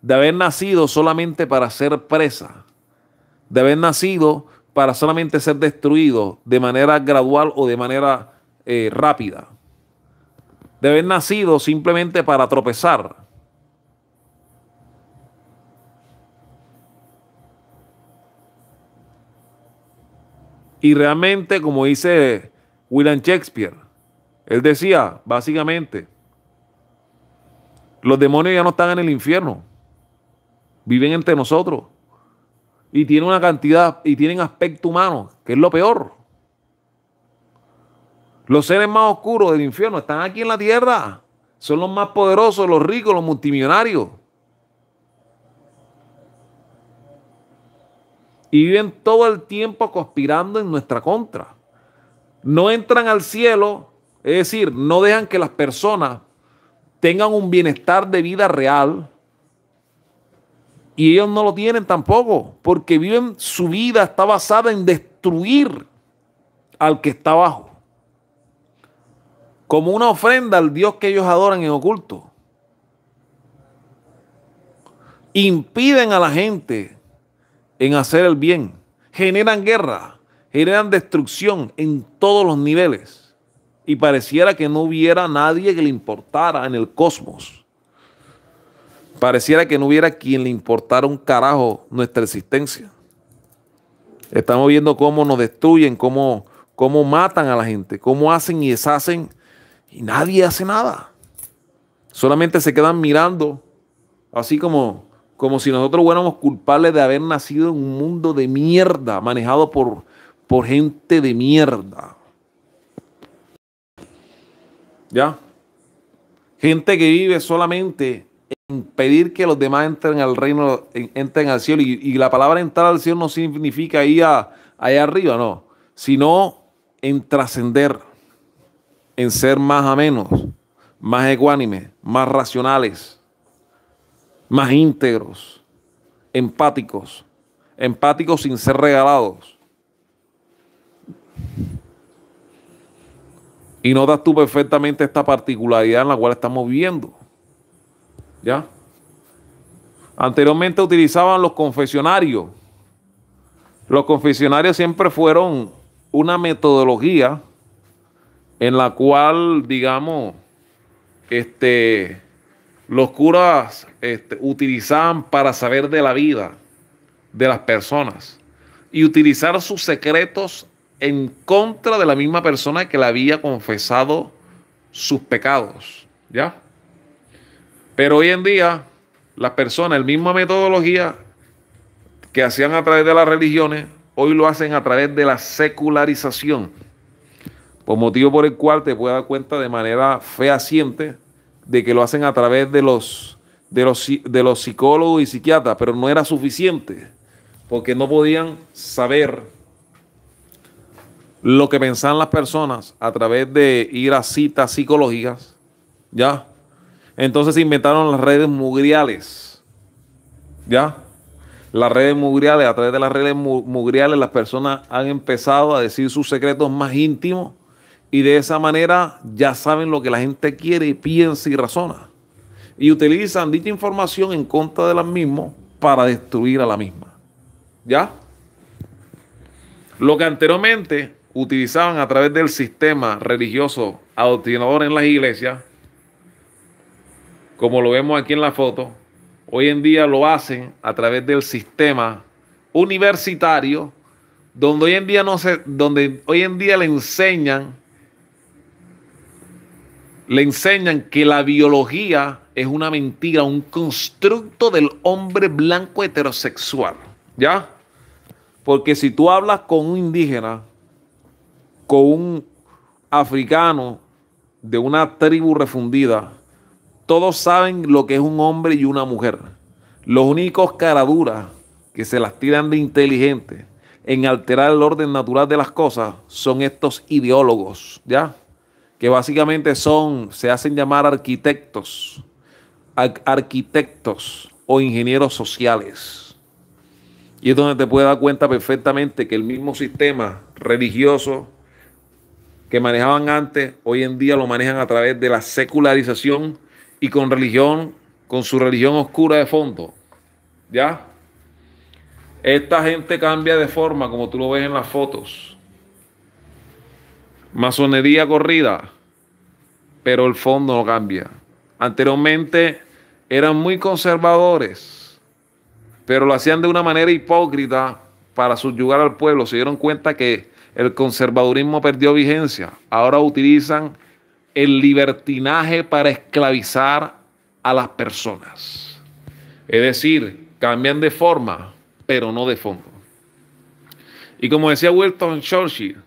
De haber nacido solamente para ser presa, de haber nacido para solamente ser destruido de manera gradual o de manera rápida, de haber nacido simplemente para tropezar. Y realmente, como dice William Shakespeare, él decía, básicamente, los demonios ya no están en el infierno, viven entre nosotros y tienen una cantidad y tienen aspecto humano, que es lo peor. Los seres más oscuros del infierno están aquí en la tierra, son los más poderosos, los ricos, los multimillonarios. Y viven todo el tiempo conspirando en nuestra contra. No entran al cielo, es decir, no dejan que las personas tengan un bienestar de vida real. Y ellos no lo tienen tampoco, porque viven, su vida está basada en destruir al que está abajo, como una ofrenda al Dios que ellos adoran en oculto. Impiden a la gente en hacer el bien, generan guerra, generan destrucción en todos los niveles y pareciera que no hubiera nadie que le importara en el cosmos. Pareciera que no hubiera quien le importara un carajo nuestra existencia. Estamos viendo cómo nos destruyen, cómo matan a la gente, cómo hacen y deshacen y nadie hace nada. Solamente se quedan mirando, así como si nosotros fuéramos culpables de haber nacido en un mundo de mierda, manejado por gente de mierda. ¿Ya? Gente que vive solamente en pedir que los demás entren al reino, entren al cielo. Y la palabra entrar al cielo no significa ir allá arriba, no. Sino en trascender, en ser más amenos, más ecuánimes, más racionales, más íntegros, empáticos sin ser regalados. Y notas tú perfectamente esta particularidad en la cual estamos viviendo. ¿Ya? Anteriormente utilizaban los confesionarios. Los confesionarios siempre fueron una metodología en la cual, digamos, los curas utilizaban para saber de la vida de las personas y utilizar sus secretos en contra de la misma persona que le había confesado sus pecados, ¿ya? Pero hoy en día las personas, la misma metodología que hacían a través de las religiones, hoy lo hacen a través de la secularización, por motivo por el cual te puedes dar cuenta de manera fehaciente de que lo hacen a través de los psicólogos y psiquiatras, pero no era suficiente, porque no podían saber lo que pensaban las personas a través de ir a citas psicológicas, ¿ya? Entonces se inventaron las redes mugriales, ¿ya? Las redes mugriales, a través de las redes mugriales las personas han empezado a decir sus secretos más íntimos y de esa manera ya saben lo que la gente quiere, piensa y razona. Y utilizan dicha información en contra de las mismas para destruir a la misma, ¿ya? Lo que anteriormente utilizaban a través del sistema religioso adoctrinador en las iglesias, como lo vemos aquí en la foto, hoy en día lo hacen a través del sistema universitario, donde hoy en día le enseñan que la biología es una mentira, un constructo del hombre blanco heterosexual, ¿ya? Porque si tú hablas con un indígena, con un africano de una tribu refundida, todos saben lo que es un hombre y una mujer. Los únicos caraduras que se las tiran de inteligentes en alterar el orden natural de las cosas son estos ideólogos, ¿ya? que básicamente se hacen llamar arquitectos o ingenieros sociales. Y es donde te puedes dar cuenta perfectamente que el mismo sistema religioso que manejaban antes, hoy en día lo manejan a través de la secularización y con su religión oscura de fondo. ¿Ya? Esta gente cambia de forma, como tú lo ves en las fotos. Masonería corrida, pero el fondo no cambia. Anteriormente eran muy conservadores, pero lo hacían de una manera hipócrita para subyugar al pueblo. Se dieron cuenta que el conservadurismo perdió vigencia. Ahora utilizan el libertinaje para esclavizar a las personas. Es decir, cambian de forma, pero no de fondo. Y como decía Winston Churchill,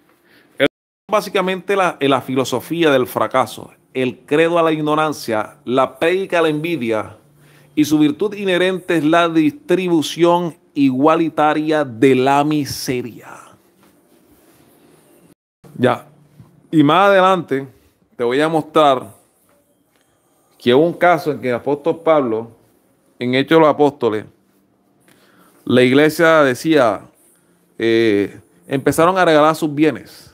básicamente la filosofía del fracaso, el credo a la ignorancia, la prédica a la envidia y su virtud inherente es la distribución igualitaria de la miseria. Ya. Y más adelante te voy a mostrar que hubo un caso en que el apóstol Pablo, en Hechos de los Apóstoles, la iglesia decía, empezaron a regalar sus bienes.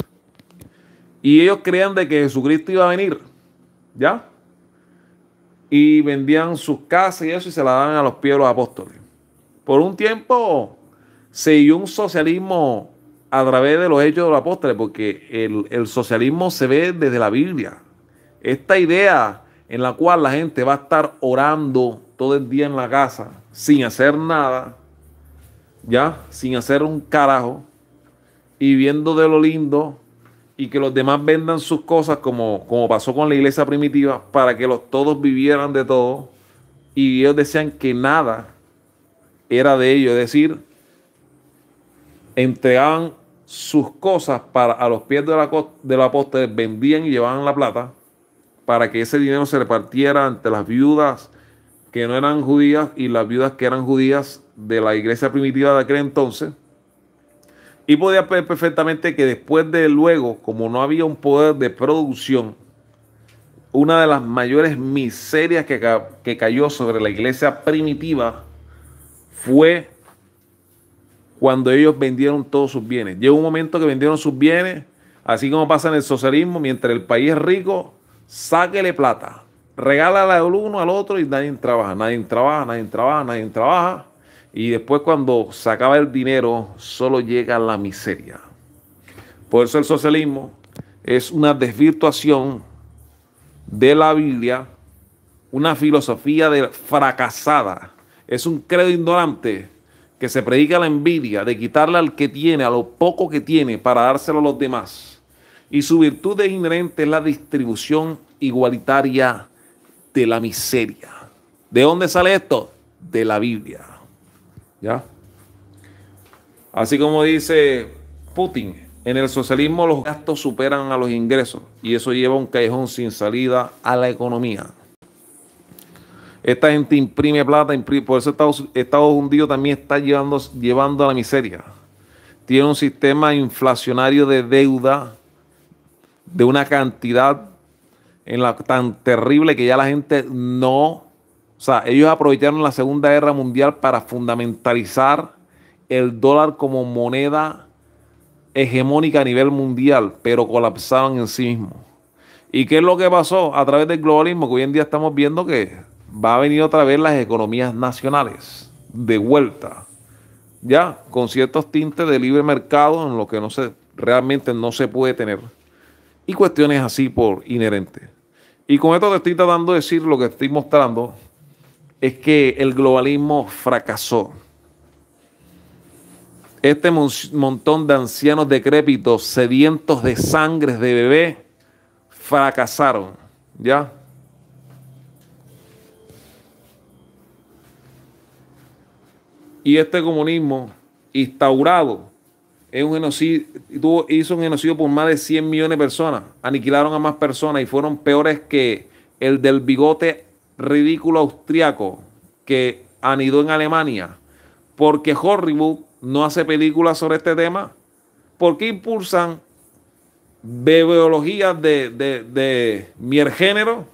Y ellos creían de que Jesucristo iba a venir, ¿ya? Y vendían sus casas y eso y se la daban a los pies de los apóstoles. Por un tiempo se dio un socialismo a través de los hechos de los apóstoles, porque el socialismo se ve desde la Biblia. Esta idea en la cual la gente va a estar orando todo el día en la casa sin hacer nada, ¿ya? Sin hacer un carajo y viendo de lo lindo y que los demás vendan sus cosas como pasó con la iglesia primitiva para que todos vivieran de todo y ellos decían que nada era de ellos, es decir, entregaban sus cosas a los pies de los apóstoles, vendían y llevaban la plata para que ese dinero se repartiera entre las viudas que no eran judías y las viudas que eran judías de la iglesia primitiva de aquel entonces. Y podía ver perfectamente que después de luego, como no había un poder de producción, una de las mayores miserias que cayó sobre la iglesia primitiva fue cuando ellos vendieron todos sus bienes. Llegó un momento que vendieron sus bienes, así como pasa en el socialismo, mientras el país es rico, sáquele plata, regálala al uno al otro y nadie trabaja, nadie trabaja, nadie trabaja, nadie trabaja. Y después cuando se acaba el dinero, solo llega la miseria. Por eso el socialismo es una desvirtuación de la Biblia, una filosofía fracasada. Es un credo ignorante que se predica la envidia, de quitarle al que tiene, a lo poco que tiene, para dárselo a los demás. Y su virtud inherente es la distribución igualitaria de la miseria. ¿De dónde sale esto? De la Biblia. ¿Ya? Así como dice Putin, en el socialismo los gastos superan a los ingresos y eso lleva a un callejón sin salida a la economía. Esta gente imprime plata, por eso Estados Unidos también está llevando a la miseria. Tiene un sistema inflacionario de deuda de una cantidad tan terrible que ya la gente no... O sea, ellos aprovecharon la Segunda Guerra Mundial para fundamentalizar el dólar como moneda hegemónica a nivel mundial, pero colapsaron en sí mismos. ¿Y qué es lo que pasó a través del globalismo? Que hoy en día estamos viendo que va a venir otra vez las economías nacionales de vuelta, ya con ciertos tintes de libre mercado en lo que realmente no se puede tener y cuestiones así por inherente. Y con esto te estoy tratando de decir, lo que estoy mostrando es que el globalismo fracasó. Este montón de ancianos decrépitos, sedientos de sangre de bebé, fracasaron, ¿ya? Y este comunismo instaurado es un genocidio, hizo un genocidio por más de 100 millones de personas, aniquilaron a más personas y fueron peores que el del bigote ridículo austriaco que anidó en Alemania, porque Hollywood no hace películas sobre este tema. ¿Por qué impulsan ideologías de miergénero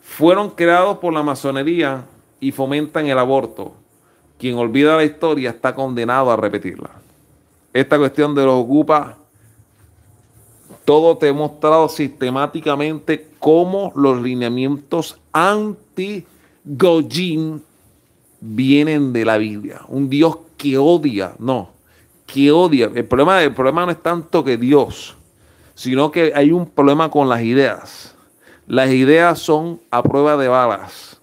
fueron creados por la masonería y fomentan el aborto. Quien olvida la historia está condenado a repetirla. Esta cuestión de los ocupas, todo te he mostrado sistemáticamente cómo los lineamientos anti-Gojin vienen de la Biblia. Un Dios que odia, que odia. El problema no es tanto que Dios, sino que hay un problema con las ideas. Las ideas son a prueba de balas.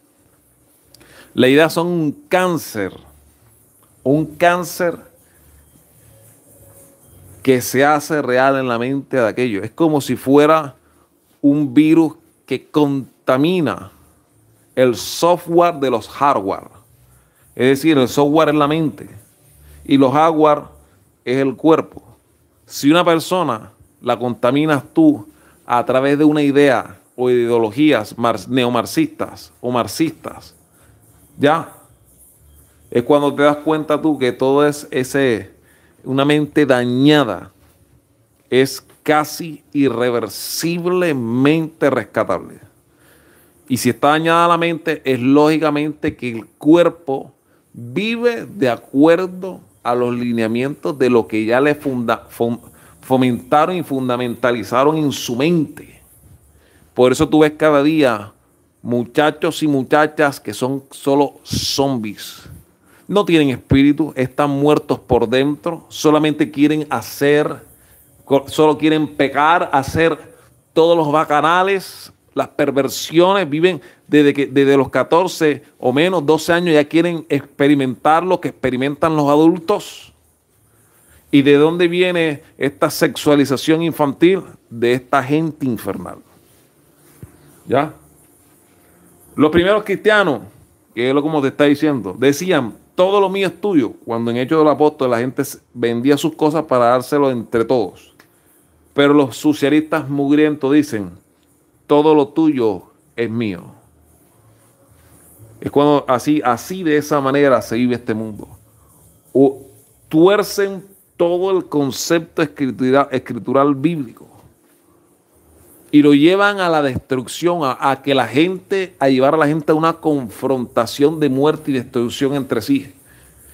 Las ideas son un cáncer que se hace real en la mente de aquello. Es como si fuera un virus que contamina el software de los hardware. Es decir, el software es la mente y los hardware es el cuerpo. Si una persona la contaminas tú a través de una idea o ideologías neomarxistas o marxistas, ya es cuando te das cuenta tú que todo es una mente dañada, es casi irreversiblemente rescatable. Y si está dañada la mente, es lógicamente que el cuerpo vive de acuerdo a los lineamientos de lo que ya le fomentaron y fundamentalizaron en su mente. Por eso tú ves cada día muchachos y muchachas que son solo zombies. No tienen espíritu, están muertos por dentro, solamente quieren solo quieren pecar, hacer todos los bacanales, las perversiones, viven desde los 14 o menos, 12 años, ya quieren experimentar lo que experimentan los adultos. ¿Y de dónde viene esta sexualización infantil? De esta gente infernal. ¿Ya? Los primeros cristianos, que es lo como te está diciendo, decían, todo lo mío es tuyo. Cuando en Hechos del Apóstol la gente vendía sus cosas para dárselo entre todos. Pero los socialistas mugrientos dicen, todo lo tuyo es mío. Es cuando así de esa manera se vive este mundo. O tuercen todo el concepto escritural bíblico y lo llevan a la destrucción, a llevar a la gente a una confrontación de muerte y destrucción entre sí.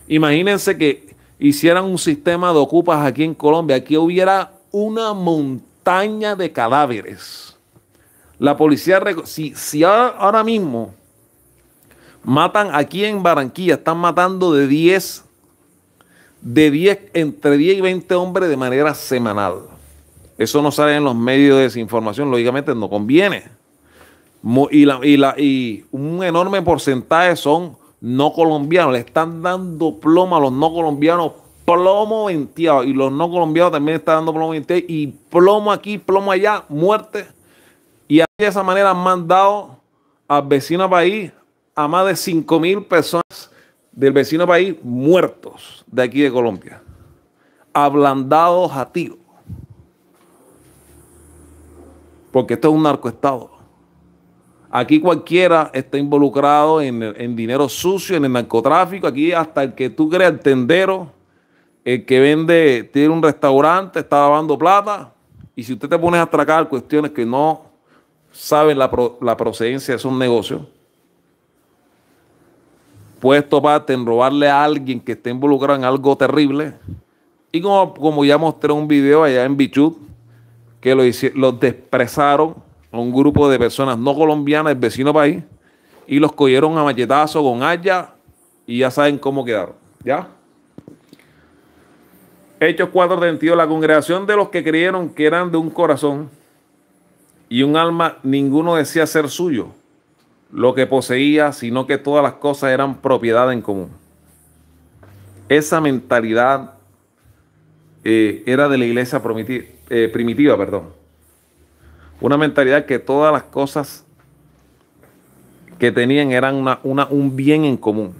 Imagínense que hicieran un sistema de ocupas aquí en Colombia, aquí hubiera una montaña de cadáveres. La policía, si ahora mismo matan aquí en Barranquilla, están matando entre 10 y 20 hombres de manera semanal. Eso no sale en los medios de desinformación, lógicamente no conviene. Y un enorme porcentaje son no colombianos. Le están dando plomo a los no colombianos, plomo venteado. Y los no colombianos también están dando plomo venteado. Y plomo aquí, plomo allá, muerte. Y así de esa manera han mandado al vecino país a más de 5.000 personas del vecino país muertos de aquí de Colombia. Ablandados a tiro. Porque esto es un narcoestado. Aquí cualquiera está involucrado en dinero sucio, en el narcotráfico. Aquí hasta el que tú creas, el tendero, el que vende, tiene un restaurante, está lavando plata. Y si usted te pones a atracar cuestiones que no saben la procedencia de esos negocios, puedes toparte en robarle a alguien que esté involucrado en algo terrible. Y como ya mostré un video allá en Bichut, que los desprezaron a un grupo de personas no colombianas del vecino país y los cogieron a machetazo con haya y ya saben cómo quedaron. ¿Ya? Hechos 4:32. La congregación de los que creyeron que eran de un corazón y un alma, ninguno decía ser suyo lo que poseía, sino que todas las cosas eran propiedad en común. Esa mentalidad era de la iglesia primitiva, perdón. Una mentalidad que todas las cosas que tenían eran un bien en común.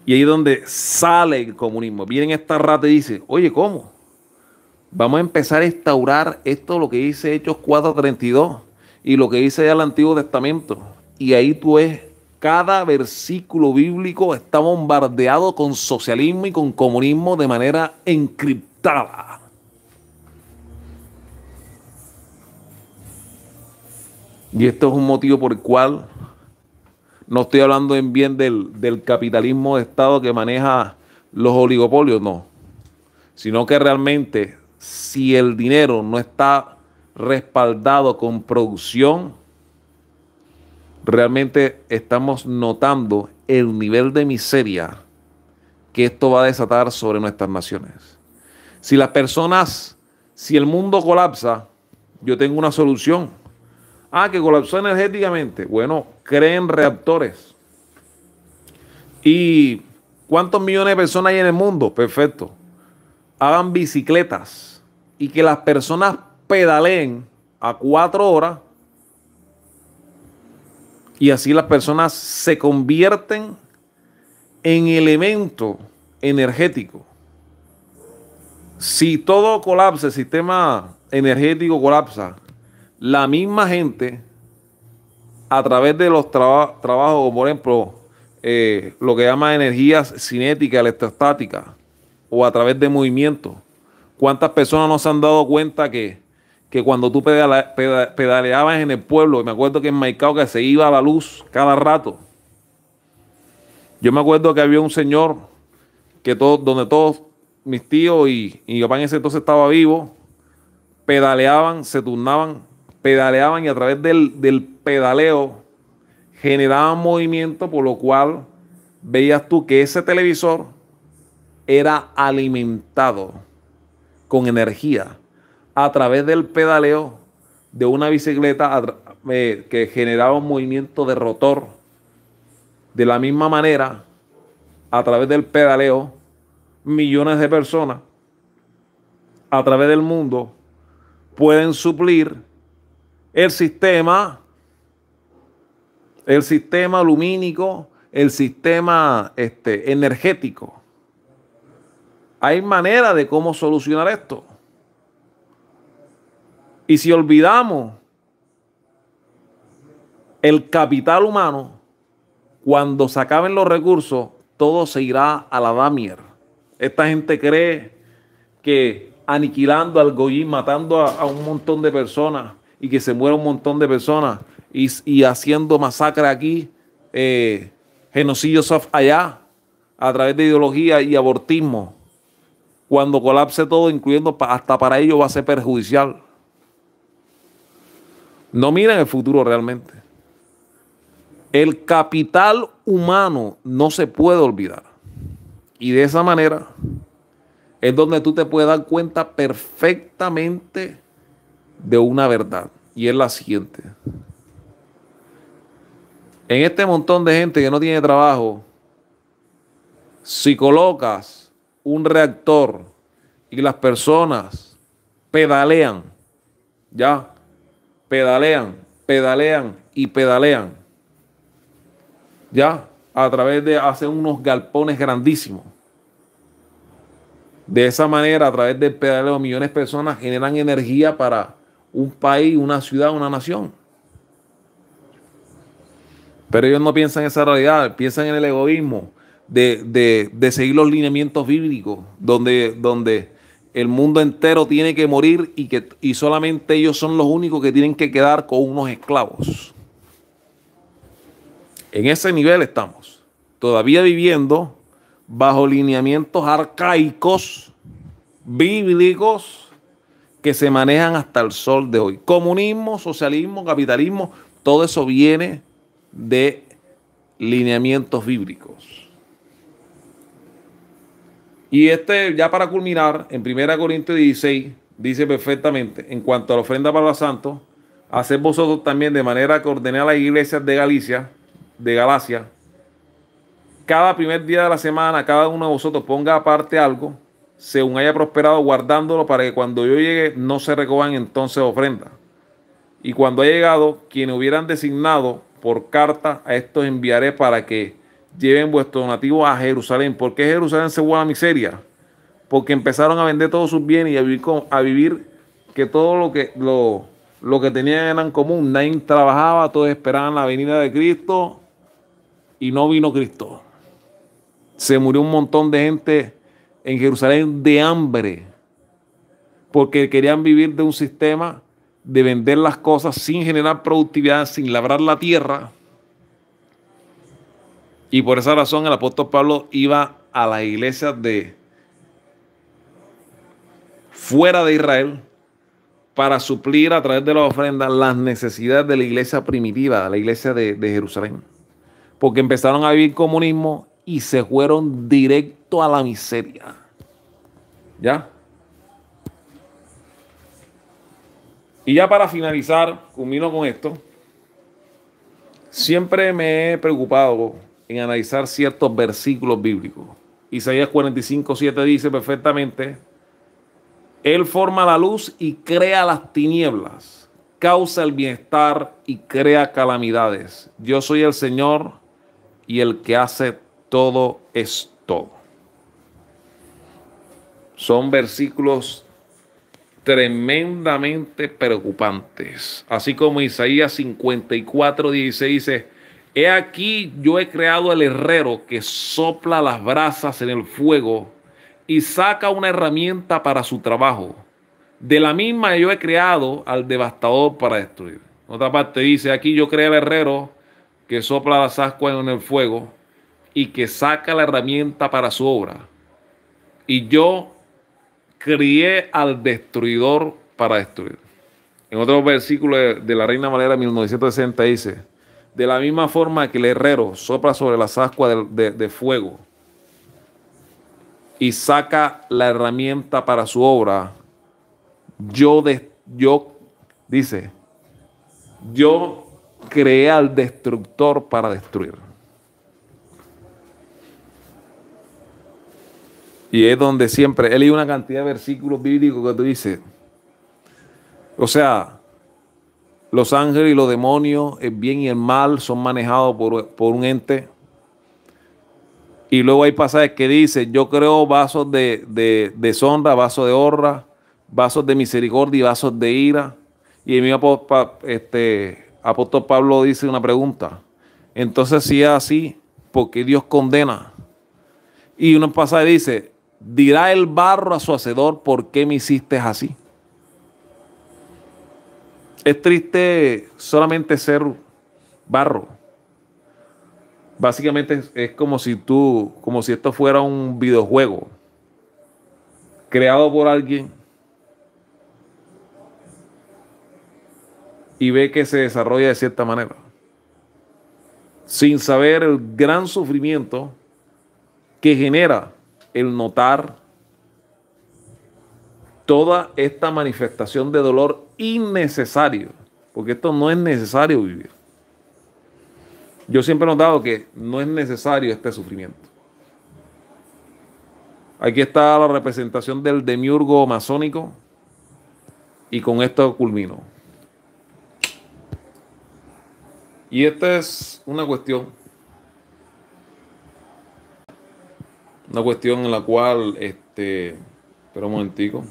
Y ahí es donde sale el comunismo. Vienen esta rata y dice, oye, ¿cómo? Vamos a empezar a instaurar esto, lo que dice Hechos 4:32 y lo que dice ya el Antiguo Testamento. Y ahí tú ves, cada versículo bíblico está bombardeado con socialismo y con comunismo de manera encriptada. Y esto es un motivo por el cual no estoy hablando en bien del capitalismo de Estado que maneja los oligopolios, no. Sino que realmente si el dinero no está respaldado con producción, realmente estamos notando el nivel de miseria que esto va a desatar sobre nuestras naciones. Si las personas, si el mundo colapsa, yo tengo una solución. Ah, que colapsó energéticamente. Bueno, creen reactores. ¿Y cuántos millones de personas hay en el mundo? Perfecto. Hagan bicicletas y que las personas pedaleen a 4 horas y así las personas se convierten en elemento energético. Si todo colapsa, el sistema energético colapsa, la misma gente a través de los trabajos, como por ejemplo, lo que llama energías cinéticas, electrostáticas, o a través de movimiento. ¿Cuántas personas no se han dado cuenta que cuando tú pedaleabas en el pueblo, me acuerdo que en Maicao que se iba a la luz cada rato? Yo me acuerdo que había un señor donde todos mis tíos y mi papá en ese entonces estaba vivo, pedaleaban, se turnaban, pedaleaban y a través del pedaleo generaban movimiento, por lo cual veías tú que ese televisor era alimentado con energía a través del pedaleo de una bicicleta que generaba un movimiento de rotor. De la misma manera, a través del pedaleo, millones de personas a través del mundo pueden suplir el sistema lumínico, el sistema energético. Hay manera de cómo solucionar esto. Y si olvidamos el capital humano, cuando se acaben los recursos, todo se irá a la damier. Esta gente cree que aniquilando al Goyín, matando a un montón de personas y que se muera un montón de personas y haciendo masacre aquí, genocidios allá, a través de ideología y abortismo, cuando colapse todo, incluyendo hasta para ellos, va a ser perjudicial. No miren el futuro realmente. El capital humano no se puede olvidar. Y de esa manera es donde tú te puedes dar cuenta perfectamente de una verdad. Y es la siguiente. En este montón de gente que no tiene trabajo, si colocas un reactor y las personas pedalean, ya, pedalean y pedalean, ya, a través de hacer unos galpones grandísimos. De esa manera, a través del pedaleo, millones de personas generan energía para un país, una ciudad, una nación. Pero ellos no piensan en esa realidad, piensan en el egoísmo de seguir los lineamientos bíblicos, donde el mundo entero tiene que morir y solamente ellos son los únicos que tienen que quedar con unos esclavos. En ese nivel estamos, todavía viviendo bajo lineamientos arcaicos, bíblicos, que se manejan hasta el sol de hoy. Comunismo, socialismo, capitalismo, todo eso viene de lineamientos bíblicos. Y ya para culminar, en 1 Corintios 16, dice perfectamente, en cuanto a la ofrenda para los santos, haced vosotros también de manera que ordené a las iglesias de Galacia, cada primer día de la semana, cada uno de vosotros ponga aparte algo, según haya prosperado, guardándolo para que cuando yo llegue no se recojan entonces ofrendas. Y cuando haya llegado, quienes hubieran designado por carta, a estos enviaré para que lleven vuestro donativo a Jerusalén. ¿Por qué Jerusalén se fue a la miseria? Porque empezaron a vender todos sus bienes y a vivir que todo lo que tenían era en común. Nadie trabajaba, todos esperaban la venida de Cristo y no vino Cristo. Se murió un montón de gente en Jerusalén de hambre porque querían vivir de un sistema de vender las cosas sin generar productividad, sin labrar la tierra. Y por esa razón el apóstol Pablo iba a las iglesias de fuera de Israel para suplir a través de las ofrendas las necesidades de la iglesia primitiva, de la iglesia de Jerusalén. Porque empezaron a vivir comunismo y se fueron directo a la miseria. ¿Ya? Y ya para finalizar, culmino con esto. Siempre me he preocupado en analizar ciertos versículos bíblicos. Isaías 45:7 dice perfectamente: Él forma la luz y crea las tinieblas, causa el bienestar y crea calamidades. Yo soy el Señor y el que hace todo esto. Son versículos tremendamente preocupantes. Así como Isaías 54:16 dice: He aquí yo he creado el herrero que sopla las brasas en el fuego y saca una herramienta para su trabajo. De la misma yo he creado al devastador para destruir. En otra parte dice: aquí yo creé el herrero que sopla las ascuas en el fuego y que saca la herramienta para su obra. Y yo crié al destruidor para destruir. En otro versículo de la Reina Valera 1960 dice: de la misma forma que el herrero sopla sobre las ascuas de fuego y saca la herramienta para su obra, yo creé al destructor para destruir. Y es donde siempre he leído una cantidad de versículos bíblicos que tú dices, o sea, los ángeles y los demonios, el bien y el mal son manejados por un ente. Y luego hay pasajes que dicen: yo creo vasos de deshonra, vasos de honra, vasos de misericordia y vasos de ira. Y el mismo apóstol Pablo dice una pregunta: entonces, si es así, ¿por qué Dios condena? Y unos pasajes dice: dirá el barro a su hacedor, ¿por qué me hiciste así? Es triste solamente ser barro. Básicamente es como si esto fuera un videojuego creado por alguien y ve que se desarrolla de cierta manera, sin saber el gran sufrimiento que genera el notar toda esta manifestación de dolor innecesario, porque esto no es necesario vivir. Yo siempre he notado que no es necesario este sufrimiento. Aquí está la representación del demiurgo masónico y con esto culmino. Y esta es una cuestión en la cual, espera un momentico.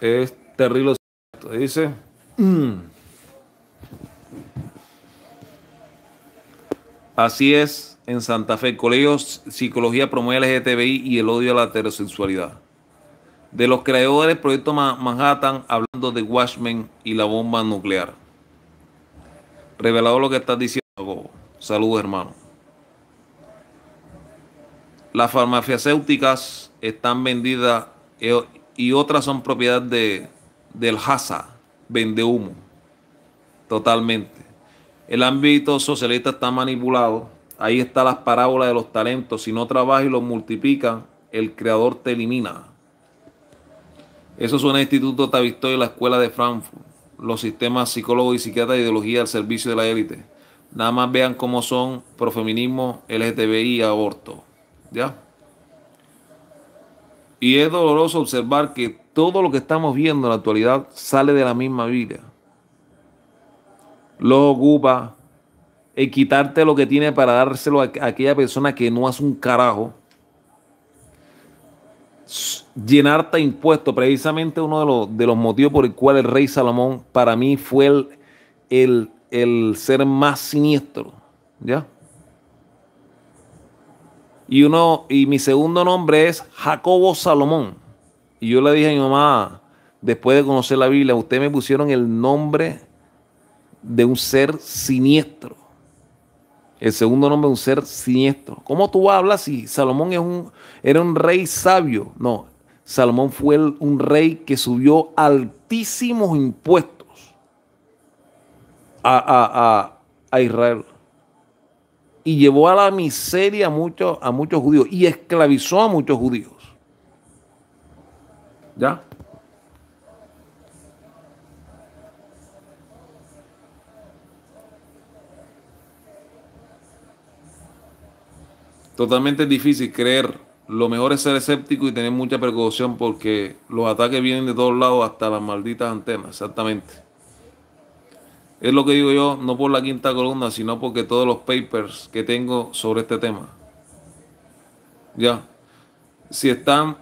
Es terrible. Dice: así es, en Santa Fe, el Colegio Psicología promueve el LGTBI y el odio a la heterosexualidad. De los creadores del proyecto Manhattan, hablando de Watchmen y la bomba nuclear. Revelado lo que estás diciendo. Saludos, hermano. Las farmacéuticas están vendidas y otras son propiedad del Hasa, vende humo. Totalmente. El ámbito socialista está manipulado. Ahí están las parábolas de los talentos. Si no trabajas y los multiplicas, el creador te elimina. Eso suena al Instituto Tavistoy y la Escuela de Frankfurt. Los sistemas psicólogos y psiquiatras de ideología al servicio de la élite. Nada más vean cómo son profeminismo, LGTBI y aborto. ¿Ya? Y es doloroso observar que todo lo que estamos viendo en la actualidad sale de la misma Biblia. Lo ocupa quitarte lo que tiene para dárselo a aquella persona que no hace un carajo. Llenarte de impuestos. Precisamente uno de los motivos por el cual el rey Salomón para mí fue el ser más siniestro. ¿Ya? Y mi segundo nombre es Jacobo Salomón. Y yo le dije a mi mamá, después de conocer la Biblia, ustedes me pusieron el nombre de un ser siniestro. El segundo nombre de un ser siniestro. ¿Cómo tú hablas si Salomón era un rey sabio? No, Salomón fue un rey que subió altísimos impuestos a Israel y llevó a la miseria a muchos judíos y esclavizó a muchos judíos. ¿Ya? Totalmente difícil creer. Lo mejor es ser escéptico y tener mucha precaución porque los ataques vienen de todos lados, hasta las malditas antenas. Exactamente. Es lo que digo yo, no por la quinta columna, sino porque todos los papers que tengo sobre este tema. Ya. Si están,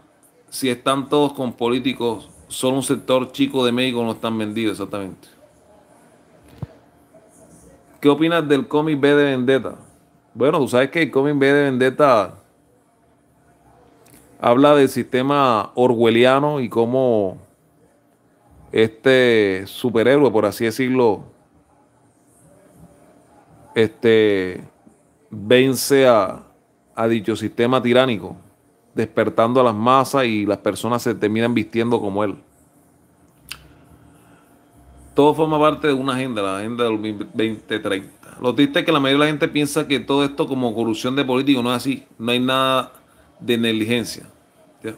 si están todos con políticos, solo un sector chico de México no están vendidos, exactamente. ¿Qué opinas del cómic B de Vendetta? Bueno, tú sabes que el cómic B de Vendetta habla del sistema orwelliano y cómo este superhéroe, por así decirlo, este, vence a dicho sistema tiránico, despertando a las masas y las personas se terminan vistiendo como él. Todo forma parte de una agenda, la agenda del 2030. Lo triste es que la mayoría de la gente piensa que todo esto como corrupción de políticos no es así. No hay nada de negligencia. ¿Ya?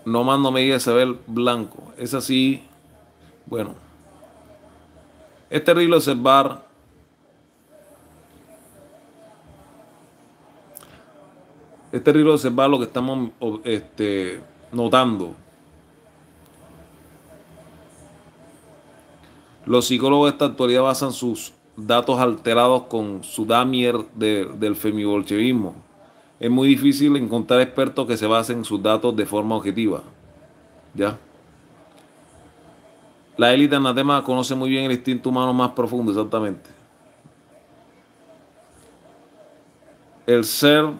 No más no me diga Isabel Blanco. Es así. Bueno, es terrible observar. Es terrible observar lo que estamos notando. Los psicólogos de esta actualidad basan sus datos alterados con su damier del femibolchevismo. Es muy difícil encontrar expertos que se basen sus datos de forma objetiva. ¿Ya? La élite anatema conoce muy bien el instinto humano más profundo, exactamente. El ser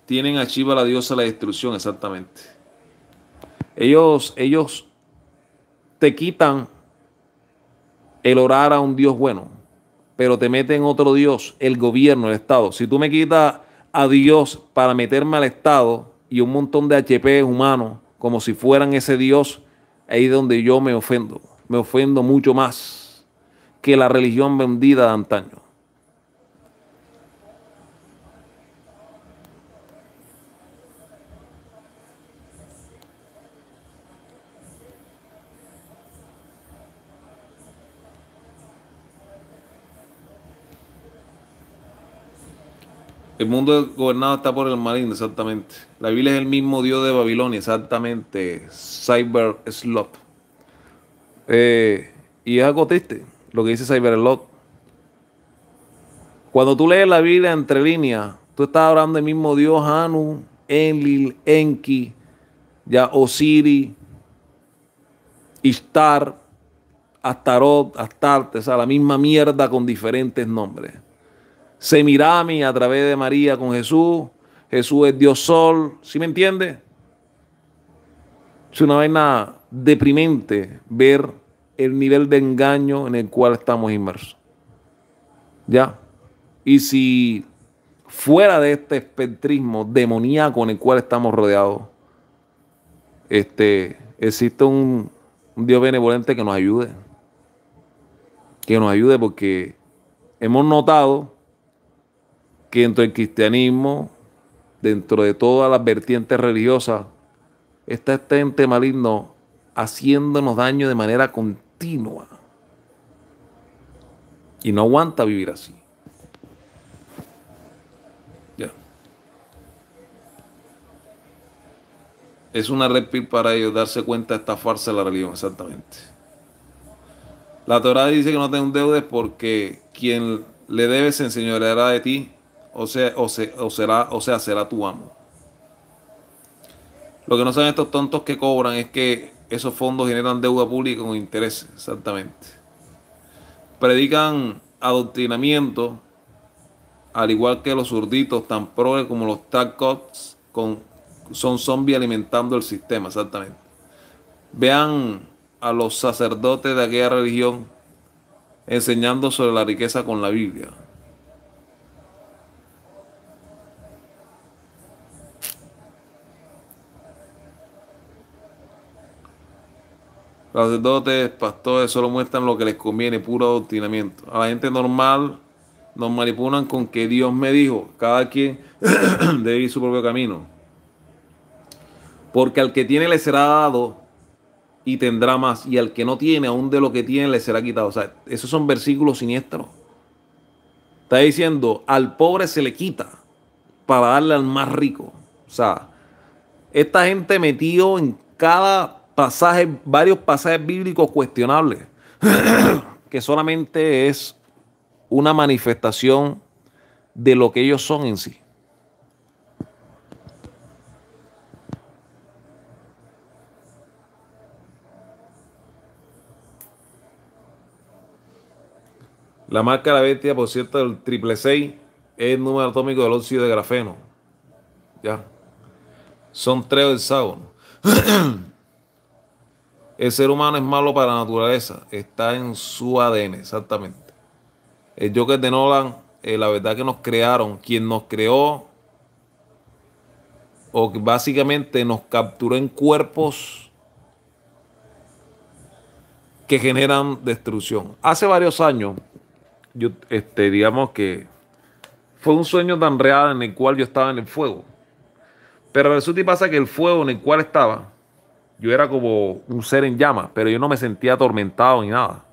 tienen a Shiva, la diosa de la destrucción, exactamente. Ellos te quitan el orar a un Dios bueno, pero te meten otro Dios, el gobierno, el Estado. Si tú me quitas a Dios para meterme al Estado y un montón de HP humanos como si fueran ese Dios, ahí es donde yo me ofendo. Me ofendo mucho más que la religión vendida de antaño. El mundo gobernado está por el maligno, exactamente. La Biblia es el mismo Dios de Babilonia, exactamente. Cyber Slot. Y es algo triste lo que dice Cyber Slot. Cuando tú lees la Biblia entre líneas, tú estás hablando del mismo Dios Anu, Enlil, Enki, ya Osiris, Ishtar, Astarot, Astarte, o sea, la misma mierda con diferentes nombres. Semirami a través de María con Jesús. Jesús es Dios Sol. ¿Sí me entiende? Es una vaina deprimente ver el nivel de engaño en el cual estamos inmersos. ¿Ya? Y si fuera de este espectrismo demoníaco en el cual estamos rodeados, existe un Dios benevolente que nos ayude. Que nos ayude porque hemos notado que dentro del cristianismo, dentro de todas las vertientes religiosas, está este ente maligno haciéndonos daño de manera continua. Y no aguanta vivir así. Ya. Es una red pill para ellos darse cuenta de esta farsa de la religión, exactamente. La Torá dice que no te endeudes porque quien le debe se enseñoreará de ti, será tu amo. Lo que no saben estos tontos que cobran es que esos fondos generan deuda pública con intereses, exactamente. predican adoctrinamiento, al igual que los zurditos, tan progres como los tacos, son zombies alimentando el sistema, exactamente. Vean a los sacerdotes de aquella religión enseñando sobre la riqueza con la Biblia. Los sacerdotes, pastores, solo muestran lo que les conviene, puro adoctrinamiento. A la gente normal nos manipulan con que Dios me dijo. Cada quien debe ir su propio camino. Porque al que tiene le será dado y tendrá más. Y al que no tiene, aún de lo que tiene le será quitado. O sea, esos son versículos siniestros. Está diciendo, al pobre se le quita para darle al más rico. O sea, esta gente metió en cada pasaje, varios pasajes bíblicos cuestionables, que solamente es una manifestación de lo que ellos son en sí. La marca de la bestia, por cierto, del 666 es el número atómico del óxido de grafeno. Ya. Son 3 hexágonos. El ser humano es malo para la naturaleza. Está en su ADN, exactamente. El Joker de Nolan, la verdad que nos crearon. Quien nos creó, o que básicamente nos capturó en cuerpos que generan destrucción. Hace varios años, yo, digamos que fue un sueño tan real en el cual yo estaba en el fuego. Pero resulta y pasa que el fuego en el cual estaba, yo era como un ser en llamas, pero yo no me sentía atormentado ni nada.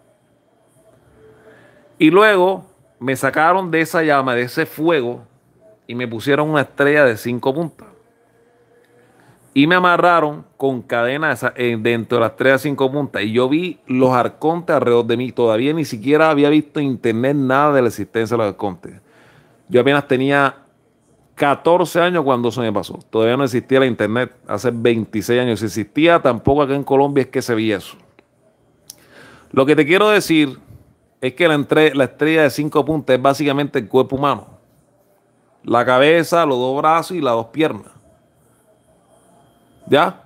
Y luego me sacaron de esa llama, de ese fuego, y me pusieron una estrella de 5 puntas. Y me amarraron con cadenas dentro de las estrella de 5 puntas. Y yo vi los arcontes alrededor de mí. Todavía ni siquiera había visto en internet nada de la existencia de los arcontes. Yo apenas tenía 14 años cuando eso me pasó. Todavía no existía la internet. Hace 26 años. Si existía, tampoco acá en Colombia es que se veía eso. Lo que te quiero decir es que la estrella de 5 puntas es básicamente el cuerpo humano. La cabeza, los 2 brazos y las 2 piernas. ¿Ya?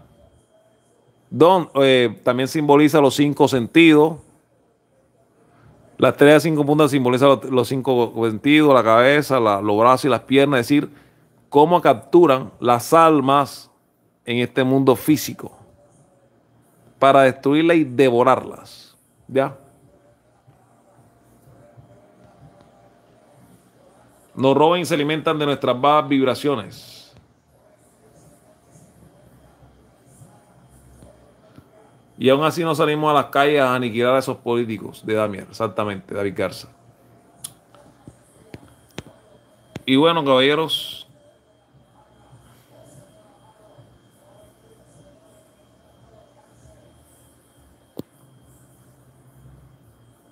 También simboliza los 5 sentidos. La estrella de 5 puntas simboliza los 5 sentidos, la cabeza, los brazos y las piernas. Es decir, cómo capturan las almas en este mundo físico para destruirlas y devorarlas. ¿Ya? Nos roban y se alimentan de nuestras bajas vibraciones. Y aún así no salimos a las calles a aniquilar a esos políticos de Damián, exactamente, David Garza. Y bueno, caballeros,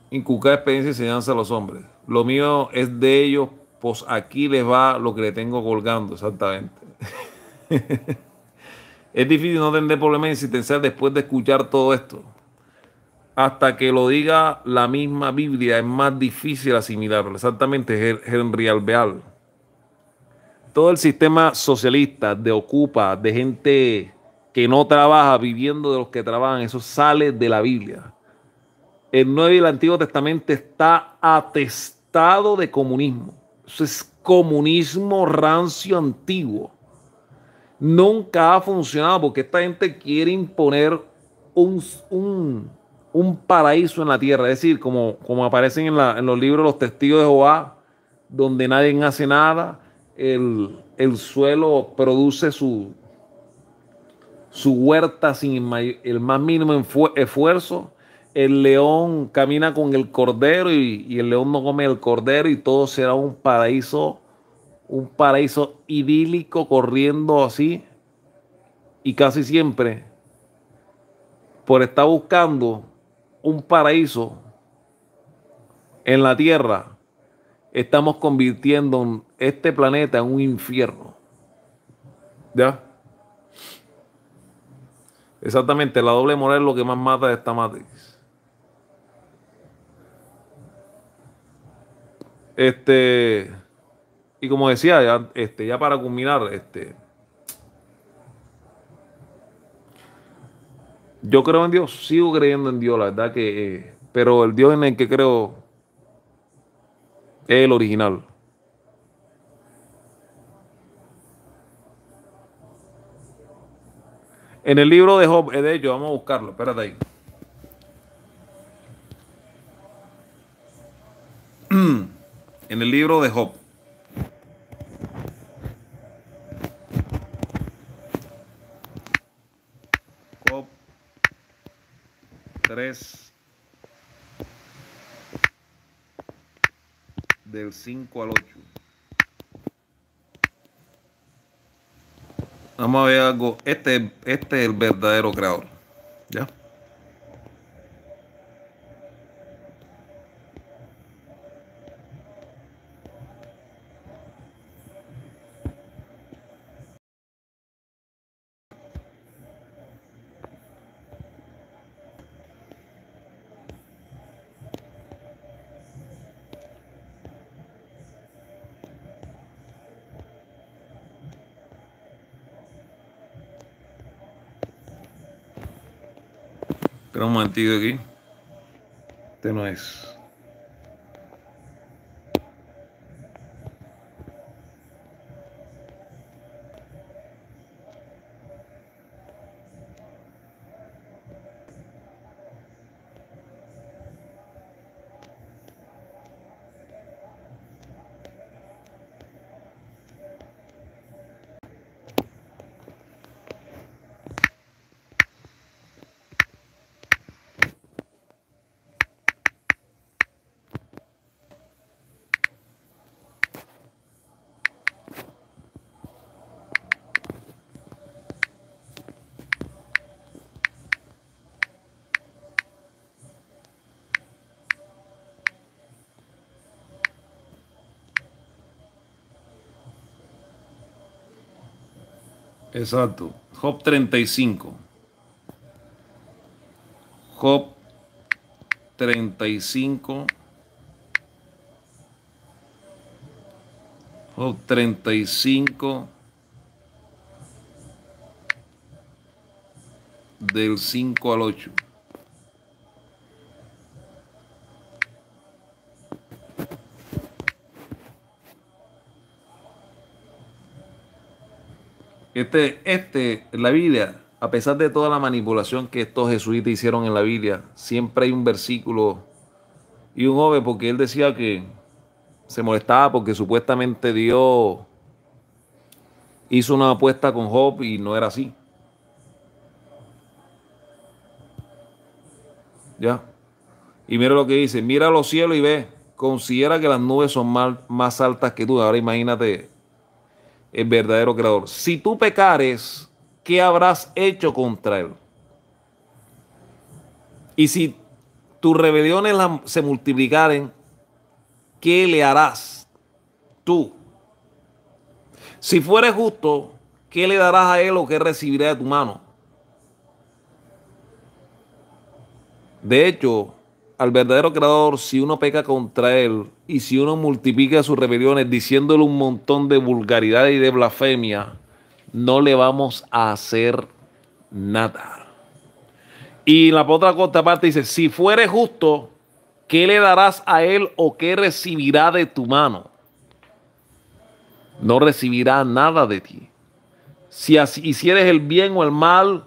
inculcar experiencia y enseñanza a los hombres. Lo mío es de ellos, pues aquí les va lo que le tengo colgando, exactamente. Es difícil no tener problemas existenciales después de escuchar todo esto. Hasta que lo diga la misma Biblia es más difícil asimilarlo. Exactamente, Henry Alvear. Todo el sistema socialista de ocupa, de gente que no trabaja, viviendo de los que trabajan, eso sale de la Biblia. El Nuevo y el Antiguo Testamento está atestado de comunismo. Eso es comunismo rancio antiguo. Nunca ha funcionado porque esta gente quiere imponer un paraíso en la tierra. Es decir, como aparecen en los libros los testigos de Jehová, donde nadie hace nada, el suelo produce su huerta sin el más mínimo esfuerzo. El león camina con el cordero y el león no come el cordero y todo será un paraíso idílico corriendo así. Y casi siempre, por estar buscando un paraíso en la tierra, estamos convirtiendo este planeta en un infierno. ¿Ya? Exactamente, la doble moral es lo que más mata de esta matriz. Y como decía, ya para culminar, yo creo en Dios, sigo creyendo en Dios, la verdad que, pero el Dios en el que creo es el original. En el libro de Job, de hecho, vamos a buscarlo, espérate ahí. En el libro de Job, Job 3, del 5 al 8. Vamos a ver algo. Este es el verdadero creador. ¿Ya? Espera un momentito aquí. Este no es. Exacto. Job 35. Job 35. Job 35 del 5 al 8. La Biblia, a pesar de toda la manipulación que estos jesuitas hicieron en la Biblia, siempre hay un versículo y un joven, porque él decía que se molestaba porque supuestamente Dios hizo una apuesta con Job y no era así. ¿Ya? Y mira lo que dice, mira los cielos y ve, considera que las nubes son más altas que tú. Ahora imagínate el verdadero creador. Si tú pecares, ¿qué habrás hecho contra él? Y si tus rebeliones se multiplicaren, ¿qué le harás tú? Si fueres justo, ¿qué le darás a él o qué recibirá de tu mano? De hecho, al verdadero creador, si uno peca contra él y si uno multiplica sus rebeliones diciéndole un montón de vulgaridad y de blasfemia, no le vamos a hacer nada. Y la otra parte dice, si fueres justo, ¿qué le darás a él o qué recibirá de tu mano? No recibirá nada de ti. Si hicieres el bien o el mal,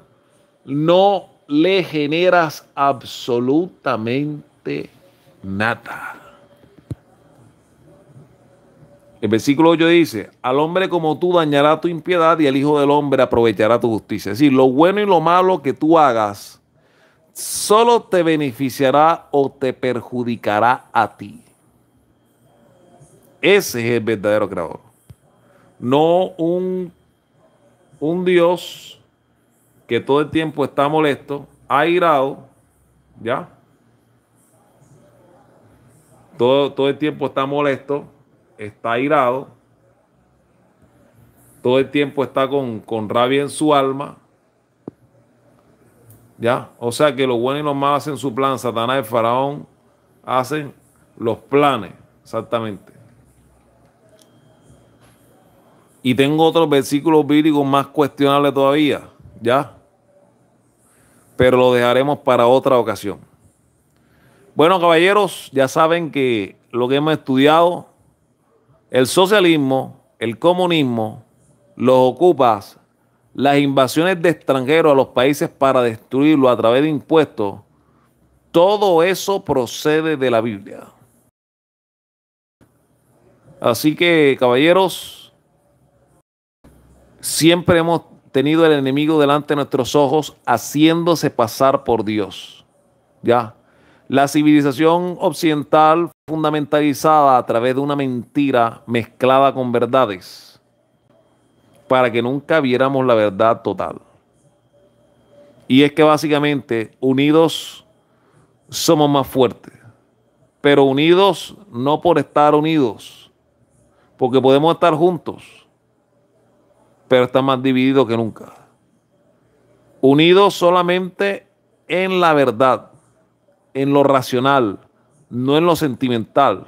no le generas absolutamente nada. El versículo 8 dice, al hombre como tú dañará tu impiedad y el hijo del hombre aprovechará tu justicia. Es decir, lo bueno y lo malo que tú hagas solo te beneficiará o te perjudicará a ti. Ese es el verdadero creador. No un Dios que todo el tiempo está molesto, airado, ¿ya? Todo el tiempo está molesto, está airado, todo el tiempo está con rabia en su alma, ¿ya? O sea que los buenos y los malos hacen su plan, Satanás y el faraón hacen los planes, exactamente. Y tengo otros versículos bíblicos más cuestionables todavía, ¿ya? Pero lo dejaremos para otra ocasión. Bueno, caballeros, ya saben que lo que hemos estudiado, el socialismo, el comunismo, los ocupas, las invasiones de extranjeros a los países para destruirlo a través de impuestos, todo eso procede de la Biblia. Así que, caballeros, siempre hemos tenido el enemigo delante de nuestros ojos haciéndose pasar por Dios. ¿Ya? La civilización occidental fundamentalizada a través de una mentira mezclada con verdades para que nunca viéramos la verdad total. Y es que básicamente unidos somos más fuertes, pero unidos no por estar unidos, porque podemos estar juntos, pero están más divididos que nunca. Unidos solamente en la verdad, en lo racional, no en lo sentimental,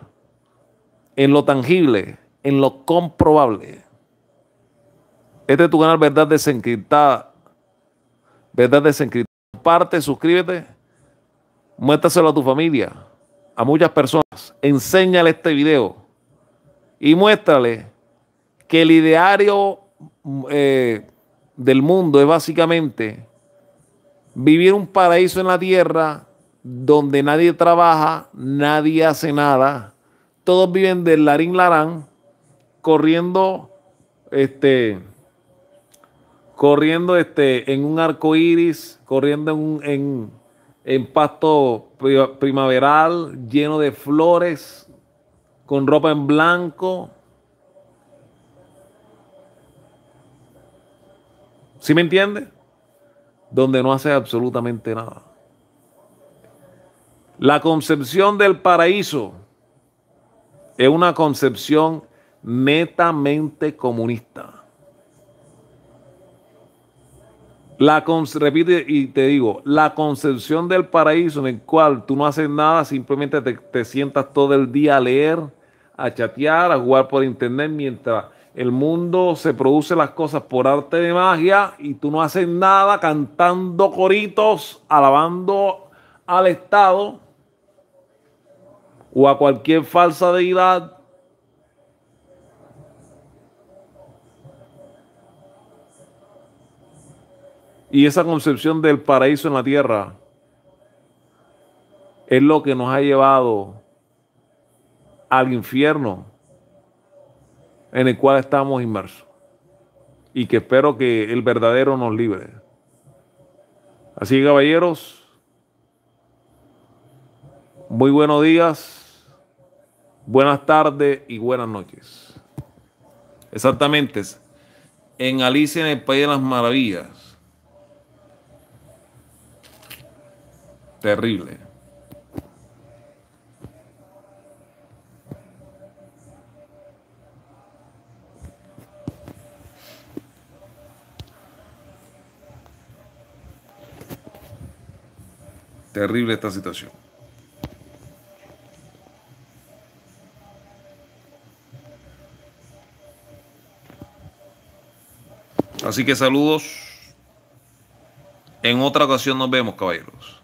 en lo tangible, en lo comprobable. Este es tu canal Verdad Desencriptada. Verdad Desencriptada. Comparte, suscríbete, muéstraselo a tu familia, a muchas personas. Enséñale este video y muéstrale que el ideario del mundo es básicamente vivir un paraíso en la tierra donde nadie trabaja, nadie hace nada, todos viven del larín larán, corriendo, en un arco iris, corriendo en pasto primaveral, lleno de flores, con ropa en blanco. ¿Sí me entiende? Donde no hace absolutamente nada. La concepción del paraíso es una concepción netamente comunista. Repito y te digo, la concepción del paraíso en el cual tú no haces nada, simplemente te sientas todo el día a leer, a chatear, a jugar por internet, mientras el mundo se produce las cosas por arte de magia y tú no haces nada cantando coritos, alabando al Estado o a cualquier falsa deidad. Y esa concepción del paraíso en la tierra es lo que nos ha llevado al infierno en el cual estamos inmersos. Y que espero que el verdadero nos libre. Así que, caballeros, muy buenos días, buenas tardes y buenas noches. Exactamente, en Alicia en el País de las Maravillas. Terrible. Terrible esta situación. Así que saludos. En otra ocasión nos vemos, caballeros.